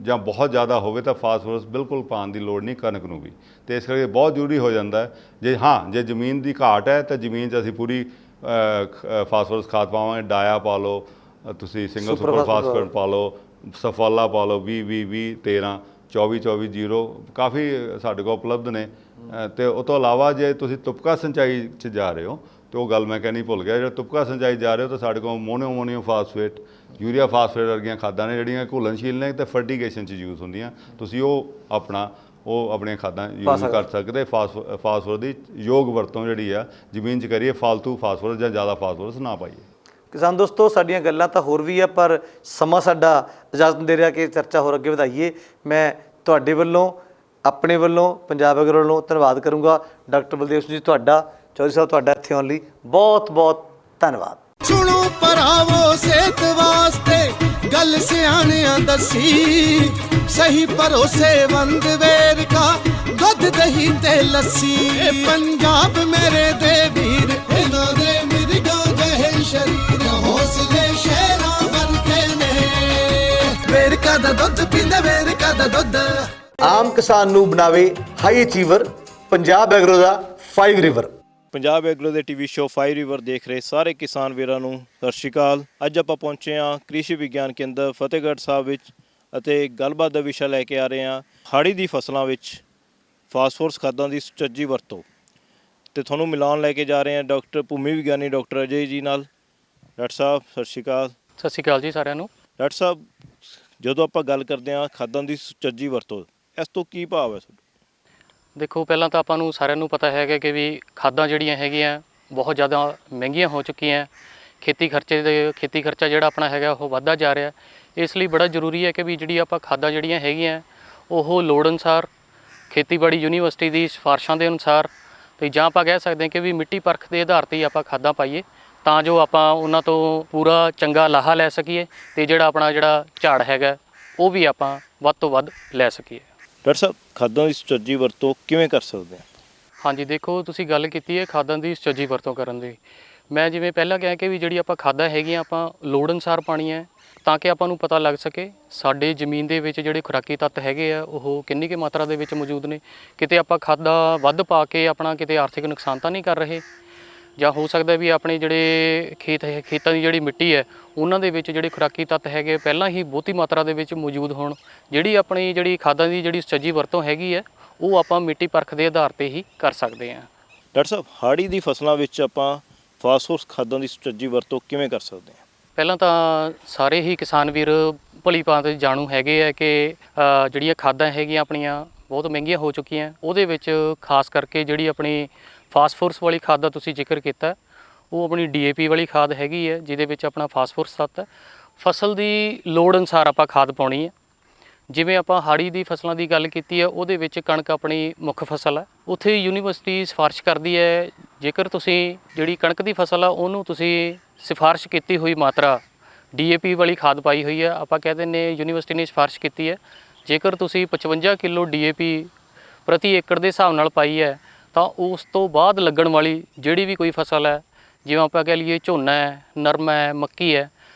Speaker 4: ਜਾਂ ਬਹੁਤ ਜ਼ਿਆਦਾ ਹੋਵੇ ਤਾਂ ਫਾਸਫੋਰਸ ਬਿਲਕੁਲ ਪਾਉਣ ਦੀ ਲੋੜ ਨਹੀਂ ਕਣਕ ਨੂੰ ਵੀ। ਤੇ ਇਸ ਕਰਕੇ ਬਹੁਤ ਜ਼ਰੂਰੀ ਹੋ ਜਾਂਦਾ ਹੈ। ਜੇ ਜ਼ਮੀਨ ਦੀ ਘਾਟ ਹੈ ਤਾਂ ਜ਼ਮੀਨ 'ਚ ਅਸੀਂ ਪੂਰੀ ਫਾਸਫੋਰਸ ਖਾਦ ਪਾਵਾਂਗੇ। ਡਾਇਆ ਪਾ ਲਓ, ਤੁਸੀਂ ਸਿੰਗਲ ਸੁਪਰ ਫਾਸਫੇਟ ਪਾ ਲਓ, ਸਫਾਲਾ ਪਾ ਲਓ, 20-20-20 13 24-24-0 ਕਾਫੀ ਸਾਡੇ ਕੋਲ ਉਪਲਬਧ ਨੇ। ਤੇ ਉਹ ਤੋਂ ਇਲਾਵਾ ਜੇ ਤੁਸੀਂ ਤੁਪਕਾ ਸਿੰਚਾਈ 'ਚ ਜਾ ਰਹੇ ਹੋ ਤੇ ਉਹ ਗੱਲ ਮੈਂ ਕਹਿਣੀ ਭੁੱਲ ਗਿਆ, ਜਿਹੜਾ ਤੁਪਕਾ ਸਿੰਚਾਈ ਜਾ ਰਹੇ ਹੋ ਤਾਂ ਸਾਡੇ ਕੋਲ ਮੋਨੋਅਮੋਨੀਅਮ ਫਾਸਫੇਟ, ਯੂਰੀਆ ਫਾਸਫੇਟ ਵਰਗੀਆਂ ਖਾਦਾਂ ਨੇ ਜਿਹੜੀਆਂ ਘੁਲਣਸ਼ੀਲ ਨੇ ਤੇ ਫਰਟੀਗੇਸ਼ਨ 'ਚ ਯੂਜ਼ ਹੁੰਦੀਆਂ। ਤੁਸੀਂ ਉਹ ਆਪਣੀਆਂ ਖਾਦਾਂ ਯੂਜ਼ ਕਰ ਸਕਦੇ। ਫਾਸਫੋਰਸ ਦੀ ਯੋਗ ਵਰਤੋਂ ਜਿਹੜੀ ਆ ਜ਼ਮੀਨ 'ਚ ਕਰੀਏ, ਫਾਲਤੂ ਫਾਸਫੋਰਸ ਜਾਂ ਜ਼ਿਆਦਾ ਫਾਸਫੋਰਸ ਨਾ ਪਾਈਏ।
Speaker 3: ਕਿਸਾਨ ਦੋਸਤੋ, ਸਾਡੀਆਂ ਗੱਲਾਂ ਤਾਂ ਹੋਰ ਵੀ ਆ, ਪਰ ਸਮਾਂ ਸਾਡਾ ਇਜਾਜ਼ਤ ਨਹੀਂ ਦੇ ਰਿਹਾ ਕਿ ਚਰਚਾ ਹੋਰ ਅੱਗੇ ਵਧਾਈਏ। ਮੈਂ ਤੁਹਾਡੇ ਵੱਲੋਂ, ਆਪਣੇ ਵੱਲੋਂ, ਪੰਜਾਬ ਐਗਰੋ ਵੱਲੋਂ ਧੰਨਵਾਦ ਕਰੂੰਗਾ। ਡਾਕਟਰ ਬਲਦੇਵ ਸਿੰਘ ਜੀ ਤੁਹਾਡਾ, ਚੌਧਰੀ ਸਾਹਿਬ ਤੁਹਾਡਾ ਇੱਥੇ ਆਉਣ ਲਈ ਬਹੁਤ ਬਹੁਤ ਧੰਨਵਾਦ।
Speaker 1: ਸੁਣੋ ਭਰਾਵੋ ਸਿਹਤ ਵਾਸਤੇ ਗੱਲ ਸਿਆਣਿਆਂ ਦੱਸੀ, ਸਹੀ ਭਰੋਸੇਮੰਦ ਵੇਰਕਾ ਦੁੱਧ ਦਹੀਂ ਤੇ ਲੱਸੀ। ਪੰਜਾਬ ਮੇਰੇ ਦੇ ਵੀਰ, ਇਹਨਾਂ ਦੇ ਮਿਰਗਾਂ ਜਿਹੇ ਸ਼ਰੀਰ, ਹੌਸਲੇ ਸ਼ੇਰਾਂ ਵਰਗੇ ਨੇ। ਵੇਰਕਾ ਦਾ ਦੁੱਧ ਪੀਂਦਾ, ਵੇਰਕਾ ਦਾ ਦੁੱਧ।
Speaker 3: ਆਮ ਕਿਸਾਨ ਨੂੰ ਬਣਾਵੇ ਹਾਈ ਅਚੀਵਰ, ਪੰਜਾਬ ਐਗਰੋ ਦਾ 5 ਰਿਵਰ।
Speaker 6: ਪੰਜਾਬ ਐਗਰੋ ਦੇ ਟੀਵੀ ਸ਼ੋਅ 5 ਰਿਵਰ ਦੇਖ ਰਹੇ ਸਾਰੇ ਕਿਸਾਨ ਵੀਰਾਂ ਨੂੰ ਸਤਿ ਸ਼੍ਰੀ ਅਕਾਲ। ਅੱਜ ਆਪਾਂ ਪਹੁੰਚੇ ਹਾਂ ਕ੍ਰਿਸ਼ੀ ਵਿਗਿਆਨ ਕੇਂਦਰ ਫਤਿਹਗੜ੍ਹ ਸਾਹਿਬ ਵਿੱਚ ਅਤੇ ਗੱਲਬਾਤ ਦਾ ਵਿਸ਼ਾ ਲੈ ਕੇ ਆ ਰਹੇ ਹਾਂ ਹਾੜੀ ਦੀ ਫਸਲਾਂ ਵਿੱਚ ਫਾਸਫੋਰਸ ਖਾਦਾਂ ਦੀ ਸੁਚੱਜੀ ਵਰਤੋਂ। ਤੇ ਤੁਹਾਨੂੰ ਮਿਲਾਉਣ ਲੈ ਕੇ ਜਾ ਰਹੇ ਹਾਂ ਡਾਕਟਰ ਭੂਮੀ ਵਿਗਿਆਨੀ ਡਾਕਟਰ ਅਜੇ ਜੀ ਨਾਲ। ਡਾਕਟਰ ਸਾਹਿਬ ਸਤਿ ਸ਼੍ਰੀ ਅਕਾਲ।
Speaker 7: ਸਤਿ ਸ਼੍ਰੀ ਅਕਾਲ ਜੀ ਸਾਰਿਆਂ ਨੂੰ।
Speaker 6: ਡਾਕਟਰ ਸਾਹਿਬ, ਜਦੋਂ ਆਪਾਂ ਗੱਲ ਕਰਦੇ ਹਾਂ ਖਾਦਾਂ ਦੀ ਸੁਚੱਜੀ ਵਰਤੋਂ, ਇਸ ਤੋਂ ਕੀ ਭਾਵ ਹੈ ਤੁਹਾਡਾ?
Speaker 7: ਦੇਖੋ, ਪਹਿਲਾਂ ਤਾਂ ਆਪਾਂ ਨੂੰ ਸਾਰਿਆਂ ਨੂੰ ਪਤਾ ਹੈਗਾ ਕਿ ਵੀ ਖਾਦਾਂ ਜਿਹੜੀਆਂ ਹੈਗੀਆਂ ਬਹੁਤ ਜ਼ਿਆਦਾ ਮਹਿੰਗੀਆਂ ਹੋ ਚੁੱਕੀਆਂ। ਖੇਤੀ ਖਰਚਾ ਜਿਹੜਾ ਆਪਣਾ ਹੈਗਾ ਉਹ ਵੱਧਦਾ ਜਾ ਰਿਹਾ। ਇਸ ਲਈ ਬੜਾ ਜ਼ਰੂਰੀ ਹੈ ਕਿ ਵੀ ਜਿਹੜੀ ਆਪਾਂ ਖਾਦਾਂ ਜਿਹੜੀਆਂ ਹੈਗੀਆਂ ਉਹ ਲੋੜ ਅਨੁਸਾਰ, ਖੇਤੀਬਾੜੀ ਯੂਨੀਵਰਸਿਟੀ ਦੀ ਸਿਫਾਰਿਸ਼ਾਂ ਦੇ ਅਨੁਸਾਰ, ਤੇ ਜਾਂ ਆਪਾਂ ਕਹਿ ਸਕਦੇ ਹਾਂ ਕਿ ਵੀ ਮਿੱਟੀ ਪਰਖ ਦੇ ਆਧਾਰ 'ਤੇ ਹੀ ਆਪਾਂ ਖਾਦਾਂ ਪਾਈਏ, ਤਾਂ ਜੋ ਆਪਾਂ ਉਹਨਾਂ ਤੋਂ ਪੂਰਾ ਚੰਗਾ ਲਾਹਾ ਲੈ ਸਕੀਏ ਤੇ ਜਿਹੜਾ ਝਾੜ ਹੈਗਾ ਉਹ ਵੀ ਆਪਾਂ ਵੱਧ ਤੋਂ ਵੱਧ ਲੈ ਸਕੀਏ।
Speaker 6: ਡਾਕਟਰ ਸਾਹਿਬ, ਖਾਦਾਂ ਦੀ ਸੁਚੱਜੀ ਵਰਤੋਂ ਕਿਵੇਂ ਕਰ ਸਕਦੇ ਹਾਂ?
Speaker 7: ਹਾਂਜੀ, ਦੇਖੋ ਤੁਸੀਂ ਗੱਲ ਕੀਤੀ ਹੈ ਖਾਦਾਂ ਦੀ ਸੁਚੱਜੀ ਵਰਤੋਂ ਕਰਨ ਦੀ। ਮੈਂ ਜਿਵੇਂ ਪਹਿਲਾਂ ਕਿਹਾ ਕਿ ਵੀ ਜਿਹੜੀ ਆਪਾਂ ਖਾਦਾਂ ਹੈਗੀਆਂ ਆਪਾਂ ਲੋੜ ਅਨੁਸਾਰ ਪਾਣੀ ਹੈ, ਤਾਂ ਕਿ ਆਪਾਂ ਨੂੰ ਪਤਾ ਲੱਗ ਸਕੇ ਸਾਡੇ ਜ਼ਮੀਨ ਦੇ ਵਿੱਚ ਜਿਹੜੇ ਖੁਰਾਕੀ ਤੱਤ ਹੈਗੇ ਆ ਉਹ ਕਿੰਨੀ ਕੁ ਮਾਤਰਾ ਦੇ ਵਿੱਚ ਮੌਜੂਦ ਨੇ। ਕਿਤੇ ਆਪਾਂ ਖਾਦਾਂ ਵੱਧ ਪਾ ਕੇ ਆਪਣਾ ਕਿਤੇ ਆਰਥਿਕ ਨੁਕਸਾਨ ਤਾਂ ਨਹੀਂ ਕਰ ਰਹੇ, ਜਾਂ ਹੋ ਸਕਦਾ ਵੀ ਆਪਣੇ ਜਿਹੜੇ ਖੇਤਾਂ ਦੀ ਜਿਹੜੀ ਮਿੱਟੀ ਹੈ ਉਹਨਾਂ ਦੇ ਵਿੱਚ ਜਿਹੜੇ ਖੁਰਾਕੀ ਤੱਤ ਹੈਗੇ ਪਹਿਲਾਂ ਹੀ ਬਹੁਤੀ ਮਾਤਰਾ ਦੇ ਵਿੱਚ ਮੌਜੂਦ ਹੋਣ। ਜਿਹੜੀ ਖਾਦਾਂ ਦੀ ਜਿਹੜੀ ਸੁਚੱਜੀ ਵਰਤੋਂ ਹੈਗੀ ਹੈ ਉਹ ਆਪਾਂ ਮਿੱਟੀ ਪਰਖ ਦੇ ਆਧਾਰ 'ਤੇ ਹੀ ਕਰ ਸਕਦੇ ਹਾਂ।
Speaker 6: ਡਾਕਟਰ ਸਾਹਿਬ, ਹਾੜੀ ਦੀ ਫਸਲਾਂ ਵਿੱਚ ਆਪਾਂ ਫਾਸਫੋਰਸ ਖਾਦਾਂ ਦੀ ਸੁਚੱਜੀ ਵਰਤੋਂ ਕਿਵੇਂ ਕਰ ਸਕਦੇ ਹਾਂ?
Speaker 7: ਪਹਿਲਾਂ ਤਾਂ ਸਾਰੇ ਹੀ ਕਿਸਾਨ ਵੀਰ ਭਲੀ ਭਾਂਤ ਜਾਣੂ ਹੈਗੇ ਆ ਕਿ ਜਿਹੜੀਆਂ ਖਾਦਾਂ ਹੈਗੀਆਂ ਆਪਣੀਆਂ ਬਹੁਤ ਮਹਿੰਗੀਆਂ ਹੋ ਚੁੱਕੀਆਂ। ਉਹਦੇ ਵਿੱਚ ਖਾਸ ਕਰਕੇ ਜਿਹੜੀ ਆਪਣੀ ਫਾਸਫੋਰਸ ਵਾਲੀ ਖਾਦ ਦਾ ਤੁਸੀਂ ਜ਼ਿਕਰ ਕੀਤਾ, ਉਹ ਆਪਣੀ DAP ਵਾਲੀ ਖਾਦ ਹੈਗੀ ਹੈ, ਜਿਹਦੇ ਵਿੱਚ ਆਪਣਾ ਫਾਸਫੋਰਸ ਤੱਤ ਹੈ। ਫਸਲ ਦੀ ਲੋੜ ਅਨੁਸਾਰ ਆਪਾਂ ਖਾਦ ਪਾਉਣੀ ਹੈ। ਜਿਵੇਂ ਆਪਾਂ ਹਾੜੀ ਦੀ ਫਸਲਾਂ ਦੀ ਗੱਲ ਕੀਤੀ ਹੈ, ਉਹਦੇ ਵਿੱਚ ਕਣਕ ਆਪਣੀ ਮੁੱਖ ਫਸਲ ਹੈ। ਉੱਥੇ ਯੂਨੀਵਰਸਿਟੀ ਸਿਫਾਰਿਸ਼ ਕਰਦੀ ਹੈ, ਜੇਕਰ ਤੁਸੀਂ ਜਿਹੜੀ ਕਣਕ ਦੀ ਫਸਲ ਆ ਉਹਨੂੰ ਤੁਸੀਂ ਸਿਫਾਰਿਸ਼ ਕੀਤੀ ਹੋਈ ਮਾਤਰਾ DAP ਵਾਲੀ ਖਾਦ ਪਾਈ ਹੋਈ ਹੈ, ਆਪਾਂ ਕਹਿ ਦਿੰਦੇ ਯੂਨੀਵਰਸਿਟੀ ਨੇ ਸਿਫਾਰਿਸ਼ ਕੀਤੀ ਹੈ, ਜੇਕਰ ਤੁਸੀਂ 55 ਕਿਲੋ DAP ਪ੍ਰਤੀ ਏਕੜ ਦੇ ਹਿਸਾਬ ਨਾਲ ਪਾਈ ਹੈ, ਤਾਂ ਉਸ ਤੋਂ ਬਾਅਦ ਲੱਗਣ ਵਾਲੀ ਜਿਹੜੀ ਵੀ ਕੋਈ ਫਸਲ ਹੈ, ਜਿਵੇਂ ਆਪਾਂ ਕਹਿ ਲਈਏ ਝੋਨਾ ਹੈ, ਨਰਮਾ ਹੈ, ਮੱਕੀ ਹੈ,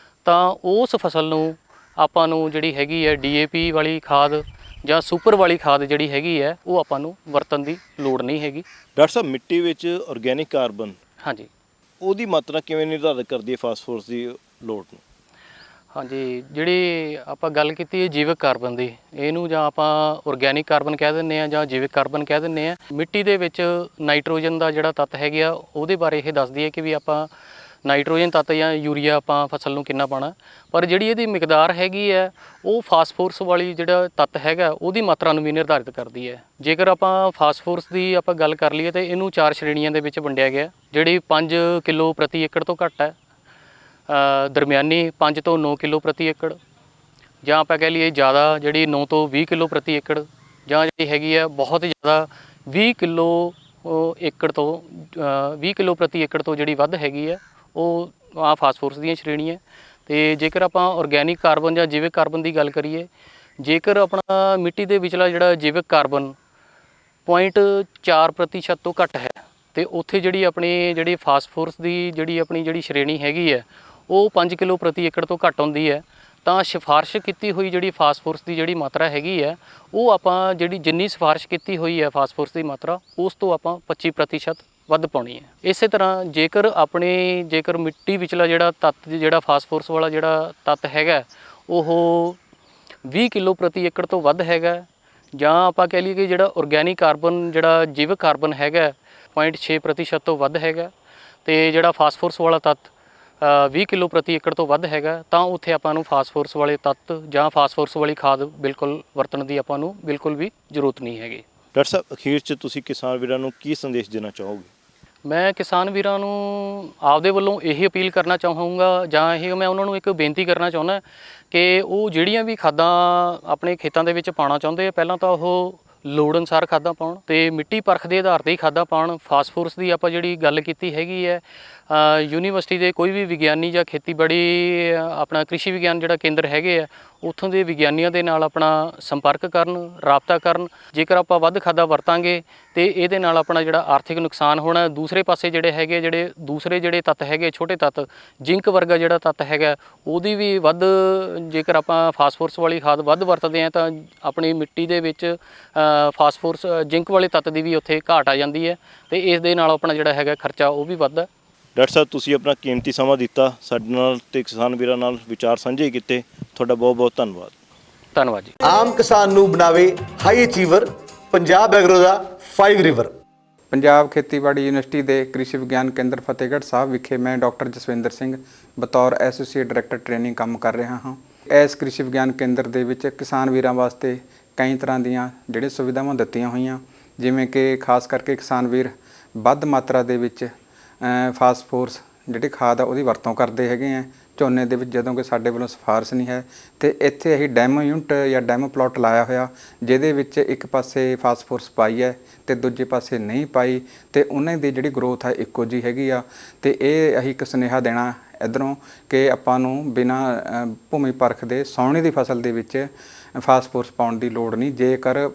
Speaker 7: ਤਾਂ ਉਸ ਫਸਲ ਨੂੰ ਆਪਾਂ ਨੂੰ ਜਿਹੜੀ ਹੈਗੀ ਹੈ DAP ਵਾਲੀ ਖਾਦ ਜਾਂ ਸੁਪਰ ਵਾਲੀ ਖਾਦ ਜਿਹੜੀ ਹੈਗੀ ਹੈ ਉਹ ਆਪਾਂ ਨੂੰ ਵਰਤਣ ਦੀ ਲੋੜ ਨਹੀਂ ਹੈਗੀ।
Speaker 6: ਡਾਕਟਰ ਸਾਹਿਬ, ਮਿੱਟੀ ਵਿੱਚ ਆਰਗੈਨਿਕ ਕਾਰਬਨ,
Speaker 7: ਹਾਂਜੀ,
Speaker 6: ਉਹਦੀ ਮਾਤਰਾ ਕਿਵੇਂ ਨਿਰਧਾਰਿਤ ਕਰਦੀ ਹੈ ਫਾਸਫੋਰਸ ਦੀ ਲੋੜ ਨੂੰ?
Speaker 7: ਹਾਂਜੀ, ਜਿਹੜੀ ਆਪਾਂ ਗੱਲ ਕੀਤੀ ਹੈ ਜੀਵਕ ਕਾਰਬਨ ਦੀ, ਇਹਨੂੰ ਜਾਂ ਆਪਾਂ ਆਰਗੈਨਿਕ ਕਾਰਬਨ ਕਹਿ ਦਿੰਦੇ ਹਾਂ ਜਾਂ ਜੀਵਕ ਕਾਰਬਨ ਕਹਿ ਦਿੰਦੇ ਹਾਂ। ਮਿੱਟੀ ਦੇ ਵਿੱਚ ਨਾਈਟ੍ਰੋਜਨ ਦਾ ਜਿਹੜਾ ਤੱਤ ਹੈਗਾ ਉਹਦੇ ਬਾਰੇ ਇਹ ਦੱਸਦੀ ਹੈ ਕਿ ਵੀ ਆਪਾਂ ਨਾਈਟ੍ਰੋਜਨ ਤੱਤ ਜਾਂ ਯੂਰੀਆ ਆਪਾਂ ਫਸਲ ਨੂੰ ਕਿੰਨਾ ਪਾਉਣਾ, ਪਰ ਜਿਹੜੀ ਇਹਦੀ ਮਿਕਦਾਰ ਹੈਗੀ ਹੈ ਉਹ ਫਾਸਫੋਰਸ ਵਾਲੀ ਜਿਹੜਾ ਤੱਤ ਹੈਗਾ ਉਹਦੀ ਮਾਤਰਾ ਨੂੰ ਵੀ ਨਿਰਧਾਰਿਤ ਕਰਦੀ ਹੈ। ਜੇਕਰ ਆਪਾਂ ਫਾਸਫੋਰਸ ਦੀ ਆਪਾਂ ਗੱਲ ਕਰ ਲਈਏ ਤਾਂ ਇਹਨੂੰ 4 ਸ਼੍ਰੇਣੀਆਂ ਦੇ ਵਿੱਚ ਵੰਡਿਆ ਗਿਆ, ਜਿਹੜੀ 5 ਕਿਲੋ ਪ੍ਰਤੀ ਏਕੜ ਤੋਂ ਘੱਟ ਹੈ, ਦਰਮਿਆਨੀ 5 ਤੋਂ 9 ਕਿਲੋ ਪ੍ਰਤੀ ਏਕੜ, ਜਾਂ ਆਪਾਂ ਕਹਿ ਲਈਏ ਜ਼ਿਆਦਾ ਜਿਹੜੀ 9 ਤੋਂ 20 ਕਿਲੋ ਪ੍ਰਤੀ ਏਕੜ, ਜਾਂ ਜਿਹੜੀ ਹੈਗੀ ਹੈ ਬਹੁਤ ਜ਼ਿਆਦਾ 20 ਕਿਲੋ ਏਕੜ ਤੋਂ 20 ਕਿਲੋ ਪ੍ਰਤੀ ਏਕੜ ਤੋਂ ਜਿਹੜੀ ਵੱਧ ਹੈਗੀ ਹੈ ਉਹ ਆ ਫਾਸਫੋਰਸ ਦੀਆਂ ਸ਼੍ਰੇਣੀਆਂ। ਤੇ ਜੇਕਰ ਆਪਾਂ ਆਰਗੈਨਿਕ ਕਾਰਬਨ ਜਾਂ ਜੈਵਿਕ ਕਾਰਬਨ ਦੀ ਗੱਲ ਕਰੀਏ, ਜੇਕਰ ਆਪਣਾ ਮਿੱਟੀ ਦੇ ਵਿਚਲਾ ਜਿਹੜਾ ਜੈਵਿਕ ਕਾਰਬਨ 0.4% ਤੋਂ ਘੱਟ ਹੈ ਤੇ ਉੱਥੇ ਜਿਹੜੀ ਫਾਸਫੋਰਸ ਦੀ ਜਿਹੜੀ ਸ਼੍ਰੇਣੀ ਹੈਗੀ ਹੈ ਉਹ 5 ਕਿਲੋ ਪ੍ਰਤੀ ਏਕੜ ਤੋਂ ਘੱਟ ਹੁੰਦੀ ਹੈ, ਤਾਂ ਸਿਫਾਰਿਸ਼ ਕੀਤੀ ਹੋਈ ਜਿਹੜੀ ਫਾਸਫੋਰਸ ਦੀ ਜਿਹੜੀ ਮਾਤਰਾ ਹੈਗੀ ਹੈ ਉਹ ਆਪਾਂ ਜਿੰਨੀ ਸਿਫਾਰਿਸ਼ ਕੀਤੀ ਹੋਈ ਹੈ ਫਾਸਫੋਰਸ ਦੀ ਮਾਤਰਾ ਉਸ ਤੋਂ ਆਪਾਂ 25% ਵੱਧ ਪਾਉਣੀ ਹੈ। ਇਸੇ ਤਰ੍ਹਾਂ ਜੇਕਰ ਮਿੱਟੀ ਵਿਚਲਾ ਜਿਹੜਾ ਤੱਤ ਜਿਹੜਾ ਫਾਸਫੋਰਸ ਵਾਲਾ ਜਿਹੜਾ ਤੱਤ ਹੈਗਾ ਉਹ 20 ਕਿਲੋ ਪ੍ਰਤੀ ਏਕੜ ਤੋਂ ਵੱਧ ਹੈਗਾ, ਜਾਂ ਆਪਾਂ ਕਹਿ ਲਈਏ ਕਿ ਜਿਹੜਾ ਆਰਗੈਨਿਕ ਕਾਰਬਨ ਜਿਹੜਾ ਜੈਵਿਕ ਕਾਰਬਨ ਹੈਗਾ 0.6% ਤੋਂ ਵੱਧ ਹੈਗਾ, ਤੇ ਜਿਹੜਾ ਫਾਸਫੋਰਸ ਵਾਲਾ ਤੱਤ 20 ਕਿਲੋ ਪ੍ਰਤੀ ਏਕੜ ਤੋਂ ਵੱਧ ਹੈਗਾ, ਤਾਂ ਉੱਥੇ ਆਪਾਂ ਨੂੰ ਫਾਸਫੋਰਸ ਵਾਲੇ ਤੱਤ ਜਾਂ ਫਾਸਫੋਰਸ ਵਾਲੀ ਖਾਦ ਬਿਲਕੁਲ ਵਰਤਣ ਦੀ ਆਪਾਂ ਨੂੰ ਬਿਲਕੁਲ ਵੀ ਜ਼ਰੂਰਤ ਨਹੀਂ ਹੈਗੀ।
Speaker 6: ਡਾਕਟਰ ਸਾਹਿਬ, ਅਖੀਰ 'ਚ ਤੁਸੀਂ ਕਿਸਾਨ ਵੀਰਾਂ ਨੂੰ ਕੀ ਸੰਦੇਸ਼ ਦੇਣਾ ਚਾਹੋਗੇ?
Speaker 7: ਮੈਂ ਕਿਸਾਨ ਵੀਰਾਂ ਨੂੰ ਆਪਦੇ ਵੱਲੋਂ ਇਹ ਅਪੀਲ ਕਰਨਾ ਚਾਹੂੰਗਾ, ਜਾਂ ਇਹ ਮੈਂ ਉਹਨਾਂ ਨੂੰ ਇੱਕ ਬੇਨਤੀ ਕਰਨਾ ਚਾਹੁੰਦਾ ਕਿ ਉਹ ਜਿਹੜੀਆਂ ਵੀ ਖਾਦਾਂ ਆਪਣੇ ਖੇਤਾਂ ਦੇ ਵਿੱਚ ਪਾਉਣਾ ਚਾਹੁੰਦੇ ਆ, ਪਹਿਲਾਂ ਤਾਂ ਉਹ ਲੋੜ ਅਨੁਸਾਰ ਖਾਦਾਂ ਪਾਉਣ ਤੇ ਮਿੱਟੀ ਪਰਖ ਦੇ ਆਧਾਰ 'ਤੇ ਹੀ ਖਾਦਾਂ ਪਾਉਣ। ਫਾਸਫੋਰਸ ਦੀ ਆਪਾਂ ਜਿਹੜੀ ਗੱਲ ਕੀਤੀ ਹੈਗੀ ਹੈ, ਯੂਨੀਵਰਸਿਟੀ ਦੇ ਕੋਈ ਵੀ ਵਿਗਿਆਨੀ ਜਾਂ ਖੇਤੀਬਾੜੀ ਆਪਣਾ ਕ੍ਰਿਸ਼ੀ ਵਿਗਿਆਨ ਜਿਹੜਾ ਕੇਂਦਰ ਹੈਗੇ ਆ ਉੱਥੋਂ ਦੇ ਵਿਗਿਆਨੀਆਂ ਦੇ ਨਾਲ ਆਪਣਾ ਸੰਪਰਕ ਕਰਨ, ਰਾਬਤਾ ਕਰਨ। ਜੇਕਰ ਆਪਾਂ ਵੱਧ ਖਾਦਾਂ ਵਰਤਾਂਗੇ ਤੇ ਇਹਦੇ ਨਾਲ ਆਪਣਾ ਜਿਹੜਾ ਆਰਥਿਕ ਨੁਕਸਾਨ ਹੋਣਾ। ਦੂਸਰੇ ਪਾਸੇ ਜਿਹੜੇ ਤੱਤ ਹੈਗੇ ਛੋਟੇ ਤੱਤ, ਜ਼ਿੰਕ ਵਰਗਾ ਜਿਹੜਾ ਤੱਤ ਹੈਗਾ ਉਹਦੀ ਵੀ ਵੱਧ, ਜੇਕਰ ਆਪਾਂ ਫਾਸਫੋਰਸ ਵਾਲੀ ਖਾਦ ਵੱਧ ਵਰਤਦੇ ਹਾਂ ਤਾਂ ਆਪਣੀ ਮਿੱਟੀ ਦੇ ਵਿੱਚ ਫਾਸਫੋਰਸ ਜ਼ਿੰਕ ਵਾਲੇ ਤੱਤ ਦੀ ਵੀ ਉੱਥੇ ਘਾਟ ਆ ਜਾਂਦੀ ਹੈ, ਤੇ ਇਸ ਦੇ ਨਾਲ ਆਪਣਾ ਜਿਹੜਾ ਹੈਗਾ ਖਰਚਾ ਉਹ ਵੀ ਵੱਧਦਾ।
Speaker 6: ਡਾਕਟਰ ਸਾਹਿਬ, ਤੁਸੀਂ ਆਪਣਾ ਕੀਮਤੀ ਸਮਾਂ ਦਿੱਤਾ ਸਾਡੇ ਨਾਲ ਤੇ ਕਿਸਾਨ ਵੀਰਾਂ ਨਾਲ ਵਿਚਾਰ ਸਾਂਝੇ ਕੀਤੇ, ਤੁਹਾਡਾ ਬਹੁਤ ਬਹੁਤ ਧੰਨਵਾਦ।
Speaker 7: ਧੰਨਵਾਦ ਜੀ।
Speaker 3: ਆਮ ਕਿਸਾਨ ਨੂੰ ਬਣਾਵੇ ਹਾਈ ਅਚੀਵਰ, ਪੰਜਾਬ ਐਗਰੋ ਦਾ 5 ਰਿਵਰ।
Speaker 8: ਪੰਜਾਬ ਖੇਤੀਬਾੜੀ ਯੂਨੀਵਰਸਿਟੀ ਦੇ ਕ੍ਰਿਸ਼ੀ ਵਿਗਿਆਨ ਕੇਂਦਰ ਫਤਿਹਗੜ੍ਹ ਸਾਹਿਬ ਵਿਖੇ ਮੈਂ ਡਾਕਟਰ ਜਸਵਿੰਦਰ ਸਿੰਘ ਬਤੌਰ ਐਸੋਸੀਏਟ ਡਾਇਰੈਕਟਰ ਟ੍ਰੇਨਿੰਗ ਕੰਮ ਕਰ ਰਿਹਾ ਹਾਂ। ਇਸ ਕ੍ਰਿਸ਼ੀ ਵਿਗਿਆਨ ਕੇਂਦਰ ਦੇ ਵਿੱਚ ਕਿਸਾਨ ਵੀਰਾਂ ਵਾਸਤੇ ਕਈ ਤਰ੍ਹਾਂ ਦੀਆਂ ਜਿਹੜੇ ਸੁਵਿਧਾਵਾਂ ਦਿੱਤੀਆਂ ਹੋਈਆਂ, ਜਿਵੇਂ ਕਿ ਖਾਸ ਕਰਕੇ ਕਿਸਾਨ ਵੀਰ ਵੱਧ ਮਾਤਰਾ ਦੇ ਵਿੱਚ ਫਾਸਫੋਰਸ ਜਿਹੜੀ ਖਾਦ ਆ ਉਹਦੀ ਵਰਤੋਂ ਕਰਦੇ ਹੈਗੇ ਆ ਝੋਨੇ ਦੇ ਵਿੱਚ, ਜਦੋਂ ਕਿ ਸਾਡੇ ਵੱਲੋਂ ਸਿਫਾਰਿਸ਼ ਨਹੀਂ ਹੈ। ਤੇ ਇੱਥੇ ਅਸੀਂ ਡੈਮੋ ਯੂਨਿਟ ਜਾਂ ਡੈਮੋ ਪਲਾਟ ਲਾਇਆ ਹੋਇਆ, ਜਿਹਦੇ ਵਿੱਚ ਇੱਕ ਪਾਸੇ ਫਾਸਫੋਰਸ ਪਾਈ ਹੈ ਤੇ ਦੂਜੇ ਪਾਸੇ ਨਹੀਂ ਪਾਈ, ਤੇ ਉਹਨਾਂ ਦੀ ਜਿਹੜੀ ਗਰੋਥ ਹੈ ਇੱਕੋ ਜੀ ਹੈਗੀ ਆ। ਤੇ ਇਹ ਅਸੀਂ ਇੱਕ ਸੁਨੇਹਾ ਦੇਣਾ ਇੱਧਰੋਂ ਕਿ ਆਪਾਂ ਨੂੰ ਬਿਨਾਂ ਭੂਮੀ ਪਰਖ ਦੇ ਸਾਉਣੀ ਦੀ ਫਸਲ ਦੇ ਵਿੱਚ ਫਾਸਫੋਰਸ ਪਾਉਣ ਦੀ ਲੋੜ ਨਹੀਂ। ਜੇਕਰ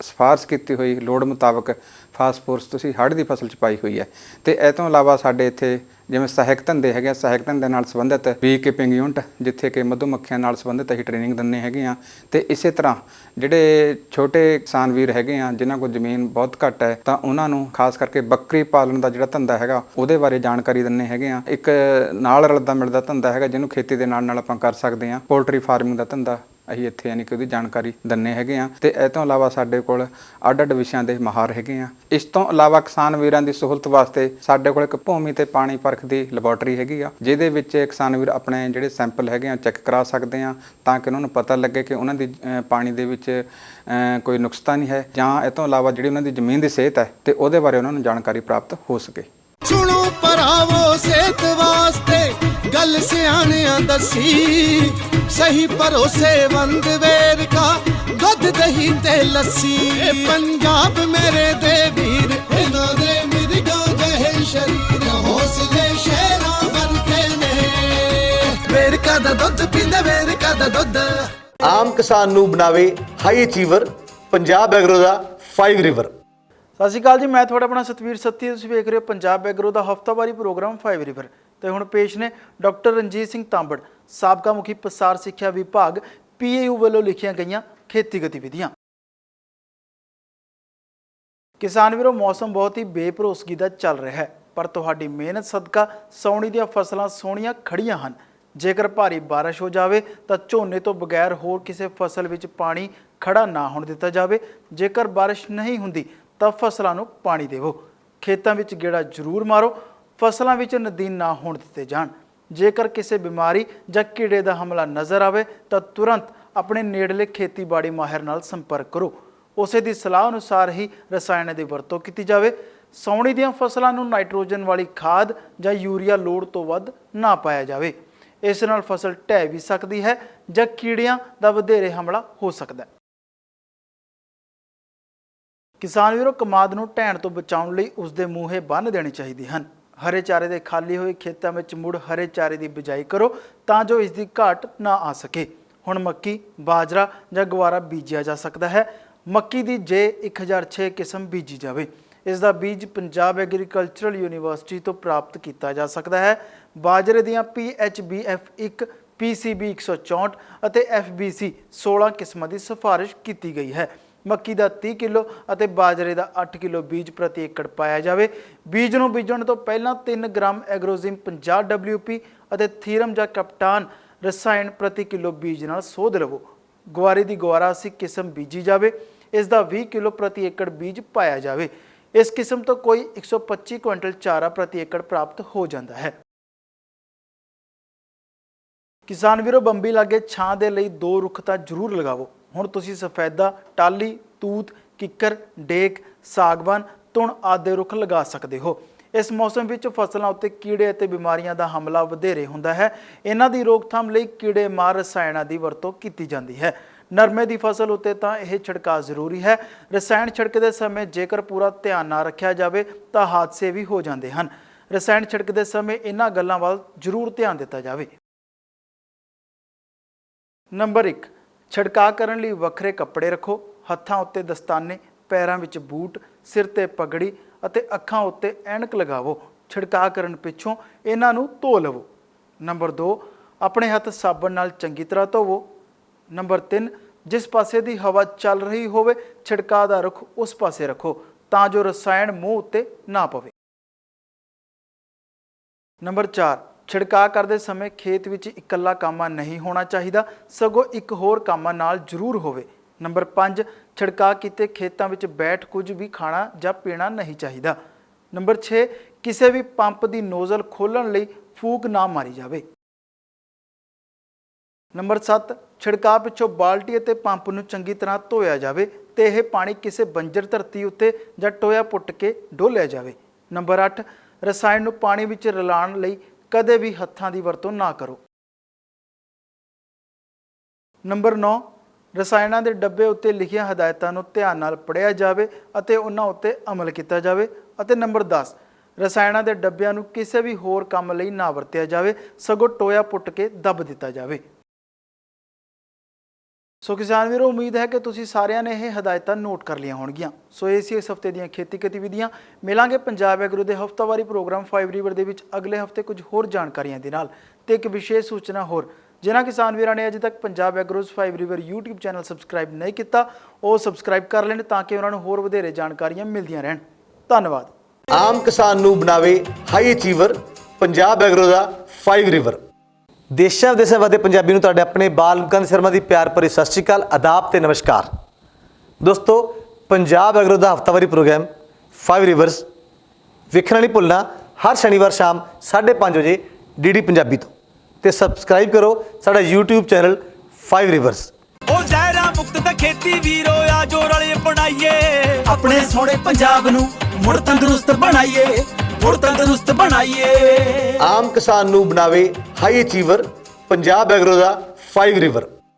Speaker 8: ਸਿਫਾਰਿਸ਼ ਕੀਤੀ ਹੋਈ ਲੋੜ ਮੁਤਾਬਕ ਫਾਸਫੋਰਸ ਤੁਸੀਂ ਹੜ੍ਹ ਦੀ ਫਸਲ 'ਚ ਪਾਈ ਹੋਈ ਹੈ। ਤੇ ਇਹ ਤੋਂ ਇਲਾਵਾ ਸਾਡੇ ਇੱਥੇ ਜਿਵੇਂ ਸਹਾਇਕ ਧੰਦੇ ਹੈਗੇ ਆ, ਸਹਾਇਕ ਧੰਦੇ ਨਾਲ ਸੰਬੰਧਿਤ ਬੀ ਕੀਪਿੰਗ ਯੂਨਿਟ, ਜਿੱਥੇ ਕਿ ਮਧੂ ਮੱਖੀਆਂ ਨਾਲ ਸੰਬੰਧਿਤ ਅਸੀਂ ਟ੍ਰੇਨਿੰਗ ਦਿੰਦੇ ਹੈਗੇ ਆ। ਤੇ ਇਸੇ ਤਰ੍ਹਾਂ ਜਿਹੜੇ ਛੋਟੇ ਕਿਸਾਨ ਵੀਰ ਹੈਗੇ ਆ ਜਿਨ੍ਹਾਂ ਕੋਲ ਜ਼ਮੀਨ ਬਹੁਤ ਘੱਟ ਹੈ, ਤਾਂ ਉਹਨਾਂ ਨੂੰ ਖਾਸ ਕਰਕੇ ਬੱਕਰੀ ਪਾਲਣ ਦਾ ਜਿਹੜਾ ਧੰਦਾ ਹੈਗਾ ਉਹਦੇ ਬਾਰੇ ਜਾਣਕਾਰੀ ਦਿੰਦੇ ਹੈਗੇ ਆ। ਇੱਕ ਨਾਲ ਰਲਦਾ ਮਿਲਦਾ ਧੰਦਾ ਹੈਗਾ ਜਿਹਨੂੰ ਖੇਤੀ ਦੇ ਨਾਲ ਨਾਲ ਆਪਾਂ ਕਰ ਸਕਦੇ ਹਾਂ, ਪੋਲਟਰੀ ਫਾਰਮਿੰਗ ਦਾ ਧੰਦਾ ਅਸੀਂ ਇੱਥੇ ਯਾਨੀ ਕਿ ਉਹਦੀ ਜਾਣਕਾਰੀ ਦਿੰਦੇ ਹੈਗੇ ਆ। ਤੇ ਇਹ ਤੋਂ ਇਲਾਵਾ ਸਾਡੇ ਕੋਲ ਅੱਡ-ਅੱਡ ਵਿਸ਼ਿਆਂ ਦੇ ਮਾਹਰ ਹੈਗੇ ਆ। ਇਸ ਤੋਂ ਇਲਾਵਾ ਕਿਸਾਨ ਵੀਰਾਂ ਦੀ ਸਹੂਲਤ ਵਾਸਤੇ ਸਾਡੇ ਕੋਲ ਇੱਕ ਭੂਮੀ ਤੇ ਪਾਣੀ ਪਰਖ ਦੀ ਲੈਬੋਰੇਟਰੀ ਹੈਗੀ ਆ, ਜਿਹਦੇ ਵਿੱਚ ਕਿਸਾਨ ਵੀਰ ਆਪਣੇ ਜਿਹੜੇ ਸੈਂਪਲ ਹੈਗੇ ਆ ਚੈੱਕ ਕਰਾ ਸਕਦੇ ਆ, ਤਾਂ ਕਿ ਉਹਨਾਂ ਨੂੰ ਪਤਾ ਲੱਗੇ ਕਿ ਉਹਨਾਂ ਦੀ ਪਾਣੀ ਦੇ ਵਿੱਚ ਕੋਈ ਨੁਕਸ ਤਾਂ ਨਹੀਂ ਹੈ, ਜਾਂ ਇਹ ਤੋਂ ਇਲਾਵਾ ਜਿਹੜੀ ਉਹਨਾਂ ਦੀ ਜ਼ਮੀਨ ਦੀ ਸਿਹਤ ਹੈ ਤੇ ਉਹਦੇ ਬਾਰੇ ਉਹਨਾਂ ਨੂੰ ਜਾਣਕਾਰੀ ਪ੍ਰਾਪਤ ਹੋ ਸਕੇ।
Speaker 1: ਸੁਣੋ ਭਰਾਵੋ ਸਿਹਤ ਵਾਸਤੇ ਗੱਲ ਸਿਆਣਿਆਂ ਦੱਸੀ, ਸਹੀ ਭਰੋਸੇਮੰਦ ਵੇਰਕਾ ਦੁੱਧ ਦਹੀਂ ਤੇ ਲੱਸੀ। ਇਹ ਪੰਜਾਬ ਮੇਰੇ ਦੇ ਵੀਰ, ਇਹਨਾਂ ਦੇ ਮਿਰਗਾਂ ਜਿਹੇ ਸ਼ਰੀਰ, ਹੌਸਲੇ ਸ਼ੇਰਾਂ ਵਰਗੇ ਨੇ। ਵੇਰਕਾ ਦਾ ਦੁੱਧ ਪੀਂਦਾ, ਵੇਰਕਾ ਦਾ ਦੁੱਧ।
Speaker 3: ਆਮ ਕਿਸਾਨ ਨੂੰ ਬਣਾਵੇ ਹਾਈ ਅਚੀਵਰ, ਪੰਜਾਬ ਐਗਰੋ ਦਾ 5 ਰਿਵਰ।
Speaker 9: ਸਤਿ ਸ਼੍ਰੀ ਅਕਾਲ ਜੀ, ਮੈਂ ਤੁਹਾਡਾ ਆਪਣਾ ਸਤਵੀਰ ਸੱਤੀ, ਤੁਸੀਂ ਵੇਖ ਰਹੇ ਹੋ ਪੰਜਾਬ ਐਗਰੋ ਦਾ ਹਫ਼ਤਾਵਾਰੀ ਪ੍ਰੋਗਰਾਮ 5 ਰਿਵਰ। ਤੇ ਹੁਣ ਪੇਸ਼ ਨੇ ਡਾਕਟਰ ਰਣਜੀਤ ਸਿੰਘ ਤਾਂਬੜ, ਸਾਬਕਾ ਮੁਖੀ ਪਸਾਰ ਸਿੱਖਿਆ ਵਿਭਾਗ PAU ਵੱਲੋਂ ਲਿਖੀਆਂ ਗਈਆਂ ਖੇਤੀ ਗਤੀਵਿਧੀਆਂ। ਕਿਸਾਨ ਵੀਰੋ, ਮੌਸਮ ਬਹੁਤ ਹੀ ਬੇਭਰੋਸਗੀ ਦਾ ਚੱਲ ਰਿਹਾ ਹੈ, ਪਰ ਤੁਹਾਡੀ ਮਿਹਨਤ ਸਦਕਾ ਸਾਉਣੀ ਦੀਆਂ ਫਸਲਾਂ ਸੋਹਣੀਆਂ ਖੜੀਆਂ ਹਨ। ਜੇਕਰ ਭਾਰੀ ਬਾਰਿਸ਼ ਹੋ ਜਾਵੇ ਤਾਂ ਝੋਨੇ ਤੋਂ ਬਗੈਰ ਹੋਰ ਕਿਸੇ ਫਸਲ ਵਿੱਚ ਪਾਣੀ ਖੜਾ ਨਾ ਹੋਣ ਦਿੱਤਾ ਜਾਵੇ। ਜੇਕਰ ਬਾਰਿਸ਼ ਨਹੀਂ ਹੁੰਦੀ ਤਾਂ ਫਸਲਾਂ ਨੂੰ ਪਾਣੀ ਦੇਵੋ। ਖੇਤਾਂ ਵਿੱਚ ਗੇੜਾ ਜ਼ਰੂਰ ਮਾਰੋ, ਫਸਲਾਂ ਵਿੱਚ ਨਦੀਨ ਨਾ ਹੋਣ ਦਿੱਤੇ ਜਾਣ। ਜੇਕਰ ਕਿਸੇ ਬਿਮਾਰੀ ਜਾਂ ਕੀੜੇ ਦਾ ਹਮਲਾ ਨਜ਼ਰ ਆਵੇ ਤਾਂ ਤੁਰੰਤ ਆਪਣੇ ਨੇੜਲੇ ਖੇਤੀਬਾੜੀ ਮਾਹਿਰ ਨਾਲ ਸੰਪਰਕ ਕਰੋ। ਉਸੇ ਦੀ ਸਲਾਹ ਅਨੁਸਾਰ ਹੀ ਰਸਾਇਣ ਦੀ ਵਰਤੋਂ ਕੀਤੀ ਜਾਵੇ। ਸਾਉਣੀ ਦੀਆਂ ਫਸਲਾਂ ਨੂੰ ਨਾਈਟ੍ਰੋਜਨ ਵਾਲੀ ਖਾਦ ਜਾਂ ਯੂਰੀਆ ਲੋੜ ਤੋਂ ਵੱਧ ਨਾ ਪਾਇਆ ਜਾਵੇ। ਇਸ ਨਾਲ ਫਸਲ ਢਹਿ ਵੀ ਸਕਦੀ ਹੈ ਜਾਂ ਕੀੜਿਆਂ ਦਾ ਵਧੇਰੇ ਹਮਲਾ ਹੋ ਸਕਦਾ ਹੈ। ਕਿਸਾਨ ਵੀਰੋ, ਕਮਾਦ ਨੂੰ ਢਹਿਣ ਤੋਂ ਬਚਾਉਣ ਲਈ ਉਸ ਦੇ ਮੂਹੇ ਬੰਨ੍ਹ ਦੇਣੇ ਚਾਹੀਦੇ ਹਨ। ਹਰੇ ਚਾਰੇ ਦੇ ਖਾਲੀ ਹੋਏ ਖੇਤਾਂ ਵਿੱਚ ਮੁੜ ਹਰੇ ਚਾਰੇ ਦੀ ਬਿਜਾਈ ਕਰੋ ਤਾਂ ਜੋ ਇਸ ਦੀ ਘਾਟ ਨਾ ਆ ਸਕੇ। ਹੁਣ ਮੱਕੀ, ਬਾਜਰਾ ਜਾਂ ਗਵਾਰਾ ਬੀਜਿਆ ਜਾ ਸਕਦਾ ਹੈ। ਮੱਕੀ ਦੀ ਜੇ 1006 ਕਿਸਮ ਬੀਜੀ ਜਾਵੇ। ਇਸ ਦਾ ਬੀਜ ਪੰਜਾਬ ਐਗਰੀਕਲਚਰਲ ਯੂਨੀਵਰਸਿਟੀ ਤੋਂ ਪ੍ਰਾਪਤ ਕੀਤਾ ਜਾ ਸਕਦਾ ਹੈ। ਬਾਜਰੇ ਦੀਆਂ PHBF 1, PCB 164 ਅਤੇ FBC 16 ਕਿਸਮਾਂ ਦੀ ਸਿਫਾਰਿਸ਼ ਕੀਤੀ ਗਈ ਹੈ। ਮੱਕੀ ਦਾ 30 ਕਿਲੋ ਅਤੇ ਬਾਜਰੇ ਦਾ 8 ਕਿਲੋ ਬੀਜ ਪ੍ਰਤੀ ਏਕੜ ਪਾਇਆ ਜਾਵੇ। ਬੀਜ ਨੂੰ ਬੀਜਣ ਤੋਂ ਪਹਿਲਾਂ 3 ਗ੍ਰਾਮ ਐਗਰੋਜ਼ਿਮ 50 WP ਅਤੇ ਥੀਰਮ ਜਾਂ ਕਪਟਾਨ ਰਸਾਇਣ ਪ੍ਰਤੀ ਕਿਲੋ ਬੀਜ ਨਾਲ ਸੋਧ ਲਵੋ। ਗੁਆਰੇ ਦੀ ਗੁਆਰਾ 80 ਕਿਸਮ ਬੀਜੀ ਜਾਵੇ। ਇਸ ਦਾ 20 ਕਿਲੋ ਪ੍ਰਤੀ ਏਕੜ ਬੀਜ ਪਾਇਆ ਜਾਵੇ। ਇਸ ਕਿਸਮ ਤੋਂ ਕੋਈ 125 ਕੁਇੰਟਲ ਚਾਰਾ ਪ੍ਰਤੀ ਏਕੜ ਪ੍ਰਾਪਤ ਹੋ ਜਾਂਦਾ ਹੈ। ਕਿਸਾਨ ਵੀਰੋ, ਬੰਬੀ ਲਾਗੇ ਛਾਂ ਦੇ ਲਈ 2 ਰੁੱਖ ਤਾਂ ਜ਼ਰੂਰ ਲਗਾਵੋ। ਹੁਣ ਤੁਸੀਂ ਸਫੈਦਾ, ਟਾਹਲੀ, ਤੂਤ, ਕਿੱਕਰ, ਡੇਕ, ਸਾਗਵਾਨ, ਧੁਣ ਆਦਿ ਰੁੱਖ ਲਗਾ ਸਕਦੇ ਹੋ। ਇਸ ਮੌਸਮ ਵਿੱਚ ਫਸਲਾਂ ਉੱਤੇ ਕੀੜੇ ਅਤੇ ਬਿਮਾਰੀਆਂ ਦਾ ਹਮਲਾ ਵਧੇਰੇ ਹੁੰਦਾ ਹੈ। ਇਹਨਾਂ ਦੀ ਰੋਕਥਾਮ ਲਈ ਕੀੜੇ ਮਾਰ ਰਸਾਇਣਾਂ ਦੀ ਵਰਤੋਂ ਕੀਤੀ ਜਾਂਦੀ ਹੈ। ਨਰਮੇ ਦੀ ਫਸਲ ਉੱਤੇ ਤਾਂ ਇਹ ਛਿੜਕਾਅ ਜ਼ਰੂਰੀ ਹੈ। ਰਸਾਇਣ ਛਿੜਕਦੇ ਸਮੇਂ ਜੇਕਰ ਪੂਰਾ ਧਿਆਨ ਨਾ ਰੱਖਿਆ ਜਾਵੇ ਤਾਂ ਹਾਦਸੇ ਵੀ ਹੋ ਜਾਂਦੇ ਹਨ। ਰਸਾਇਣ ਛਿੜਕਦੇ ਸਮੇਂ ਇਹਨਾਂ ਗੱਲਾਂ ਵੱਲ ਜ਼ਰੂਰ ਧਿਆਨ ਦਿੱਤਾ ਜਾਵੇ। ਨੰਬਰ 1, ਛਿੜਕਾਅ ਕਰਨ ਲਈ ਵੱਖਰੇ ਕੱਪੜੇ ਰੱਖੋ। ਹੱਥਾਂ ਉੱਤੇ ਦਸਤਾਨੇ, ਪੈਰਾਂ ਵਿੱਚ ਬੂਟ, ਸਿਰ ਤੇ ਪਗੜੀ ਅਤੇ ਅੱਖਾਂ ਉੱਤੇ ਐਨਕ ਲਗਾਵੋ। ਛਿੜਕਾਅ ਕਰਨ ਪਿੱਛੋਂ ਇਹਨਾਂ ਨੂੰ ਧੋ ਲਵੋ। ਨੰਬਰ 2, ਆਪਣੇ ਹੱਥ ਸਾਬਣ ਨਾਲ ਚੰਗੀ ਤਰ੍ਹਾਂ ਧੋਵੋ। ਨੰਬਰ 3, ਜਿਸ ਪਾਸੇ ਦੀ ਹਵਾ ਚੱਲ ਰਹੀ ਹੋਵੇ ਛਿੜਕਾਅ ਦਾ ਰੁੱਖ ਉਸ ਪਾਸੇ ਰੱਖੋ ਤਾਂ ਜੋ ਰਸਾਇਣ ਮੂੰਹ ਉੱਤੇ ਨਾ ਪਵੇ। ਨੰਬਰ 4, ਛਿੜਕਾਅ ਕਰਦੇ ਸਮੇਂ ਖੇਤ ਵਿੱਚ ਇਕੱਲਾ ਕਾਮਾ ਨਹੀਂ ਹੋਣਾ ਚਾਹੀਦਾ, ਸਗੋਂ ਇੱਕ ਹੋਰ ਕਾਮਾ ਨਾਲ ਜ਼ਰੂਰ ਹੋਵੇ। ਨੰਬਰ 5, ਛਿੜਕਾਅ ਕੀਤੇ ਖੇਤਾਂ ਵਿੱਚ ਬੈਠ ਕੁਝ ਵੀ ਖਾਣਾ ਜਾਂ ਪੀਣਾ ਨਹੀਂ ਚਾਹੀਦਾ। ਨੰਬਰ 6, ਕਿਸੇ ਵੀ ਪੰਪ ਦੀ ਨੋਜ਼ਲ ਖੋਲ੍ਹਣ ਲਈ ਫੂਕ ਨਾ ਮਾਰੀ ਜਾਵੇ। ਨੰਬਰ 7, ਛਿੜਕਾਅ ਪਿੱਛੋਂ ਬਾਲਟੀ ਅਤੇ ਪੰਪ ਨੂੰ ਚੰਗੀ ਤਰ੍ਹਾਂ ਧੋਇਆ ਜਾਵੇ ਤੇ ਇਹ ਪਾਣੀ ਕਿਸੇ ਬੰਜਰ ਧਰਤੀ ਉੱਤੇ ਜਾਂ ਟੋਇਆ ਪੁੱਟ ਕੇ ਡੋਲਿਆ ਜਾਵੇ। ਨੰਬਰ 8, ਰਸਾਇਣ ਨੂੰ ਪਾਣੀ ਵਿੱਚ ਰਲਾਉਣ ਲਈ ਕਦੇ ਵੀ ਹੱਥਾਂ ਦੀ ਵਰਤੋਂ ਨਾ ਕਰੋ। ਨੰਬਰ 9, ਰਸਾਇਣਾਂ ਦੇ ਡੱਬੇ ਉੱਤੇ ਲਿਖੀਆਂ ਹਦਾਇਤਾਂ ਨੂੰ ਧਿਆਨ ਨਾਲ ਪੜ੍ਹਿਆ ਜਾਵੇ ਅਤੇ ਉਹਨਾਂ ਉੱਤੇ ਅਮਲ ਕੀਤਾ ਜਾਵੇ। ਅਤੇ ਨੰਬਰ 10, ਰਸਾਇਣਾਂ ਦੇ ਡੱਬਿਆਂ ਨੂੰ ਕਿਸੇ ਵੀ ਹੋਰ ਕੰਮ ਲਈ ਨਾ ਵਰਤਿਆ ਜਾਵੇ, ਸਗੋਂ ਟੋਇਆ ਪੁੱਟ ਕੇ ਦੱਬ ਦਿੱਤਾ ਜਾਵੇ। ਸੋ ਕਿਸਾਨ ਵੀਰੋ, ਉਮੀਦ ਹੈ ਕਿ ਤੁਸੀਂ ਸਾਰਿਆਂ ਨੇ ਇਹ ਹਦਾਇਤਾਂ ਨੋਟ ਕਰ ਲਈਆਂ ਹੋਣਗੀਆਂ। ਸੋ ਇਹ ਸੀ ਇਸ ਹਫਤੇ ਦੀਆਂ ਖੇਤੀ ਗਤੀਵਿਧੀਆਂ। ਮਿਲਾਂਗੇ ਪੰਜਾਬ ਐਗਰੋ ਦੇ ਹਫਤਾਵਾਰੀ ਪ੍ਰੋਗਰਾਮ 5 ਰਿਵਰ ਦੇ ਵਿੱਚ ਅਗਲੇ ਹਫਤੇ ਕੁਝ ਹੋਰ ਜਾਣਕਾਰੀਆਂ ਦੇ ਨਾਲ ਤੇ ਇੱਕ ਵਿਸ਼ੇਸ਼ ਸੂਚਨਾ ਹੋਰ। ਜਿਨ੍ਹਾਂ ਕਿਸਾਨ ਵੀਰਾਂ ਨੇ ਅਜੇ ਤੱਕ Punjab agros 5 river YouTube channel subscribe ਨਹੀਂ ਕੀਤਾ, ਉਹ ਸਬਸਕ੍ਰਾਈਬ ਕਰ ਲੈਣ ਤਾਂ ਕਿ ਉਹਨਾਂ ਨੂੰ ਹੋਰ ਵਧੇਰੇ ਜਾਣਕਾਰੀਆਂ ਮਿਲਦੀਆਂ ਰਹਿਣ। ਧੰਨਵਾਦ।
Speaker 3: ਆਮ ਕਿਸਾਨ ਨੂੰ ਬਣਾਵੇ ਹਾਈ ਅਚੀਵਰ, ਪੰਜਾਬ ਐਗਰੋ ਦਾ 5 ਰਿਵਰ। ਦੇਸ਼ਾਂ ਵਿਦੇਸ਼ਾਂ ਵਾਦੇ ਪੰਜਾਬੀ ਨੂੰ ਤੁਹਾਡੇ ਆਪਣੇ ਬਾਲ ਮੁਕੰਦ ਸ਼ਰਮਾ ਦੀ ਪਿਆਰ ਭਰੀ ਸਤਿ ਸ਼੍ਰੀ ਅਕਾਲ, ਆਦਾਬ ਤੇ ਨਮਸਕਾਰ। ਦੋਸਤੋ, ਪੰਜਾਬ ਐਗਰੋ ਦਾ ਹਫਤਾਵਾਰੀ ਪ੍ਰੋਗਰਾਮ 5 ਰਿਵਰਸ ਵੇਖਣਾ ਨਹੀਂ ਭੁੱਲਣਾ ਹਰ ਸ਼ਨੀਵਾਰ ਸ਼ਾਮ 5:30 ਵਜੇ DD ਪੰਜਾਬੀ ਤੋਂ, ਤੇ ਸਬਸਕ੍ਰਾਈਬ ਕਰੋ ਸਾਡਾ YouTube ਚੈਨਲ 5 ਰਿਵਰਸ।
Speaker 2: ਉਹ ਜ਼ਹਿਰਾਂ ਮੁਕਤ ਤਾਂ ਖੇਤੀ ਵੀਰੋ ਆ ਜੋ ਰਲੇ ਬਣਾਈਏ, ਆਪਣੇ ਸੋਹਣੇ ਪੰਜਾਬ ਨੂੰ ਮੁੜ ਤੰਦਰੁਸਤ ਬਣਾਈਏ, ਮੁੜ ਤੰਦਰੁਸਤ ਬਣਾਈਏ।
Speaker 3: ਆਮ ਕਿਸਾਨ ਨੂੰ ਬਣਾਵੇ ਹਾਈ ਅਚੀਵਰ, ਪੰਜਾਬ ਐਗਰੋ ਦਾ 5 ਰਿਵਰ।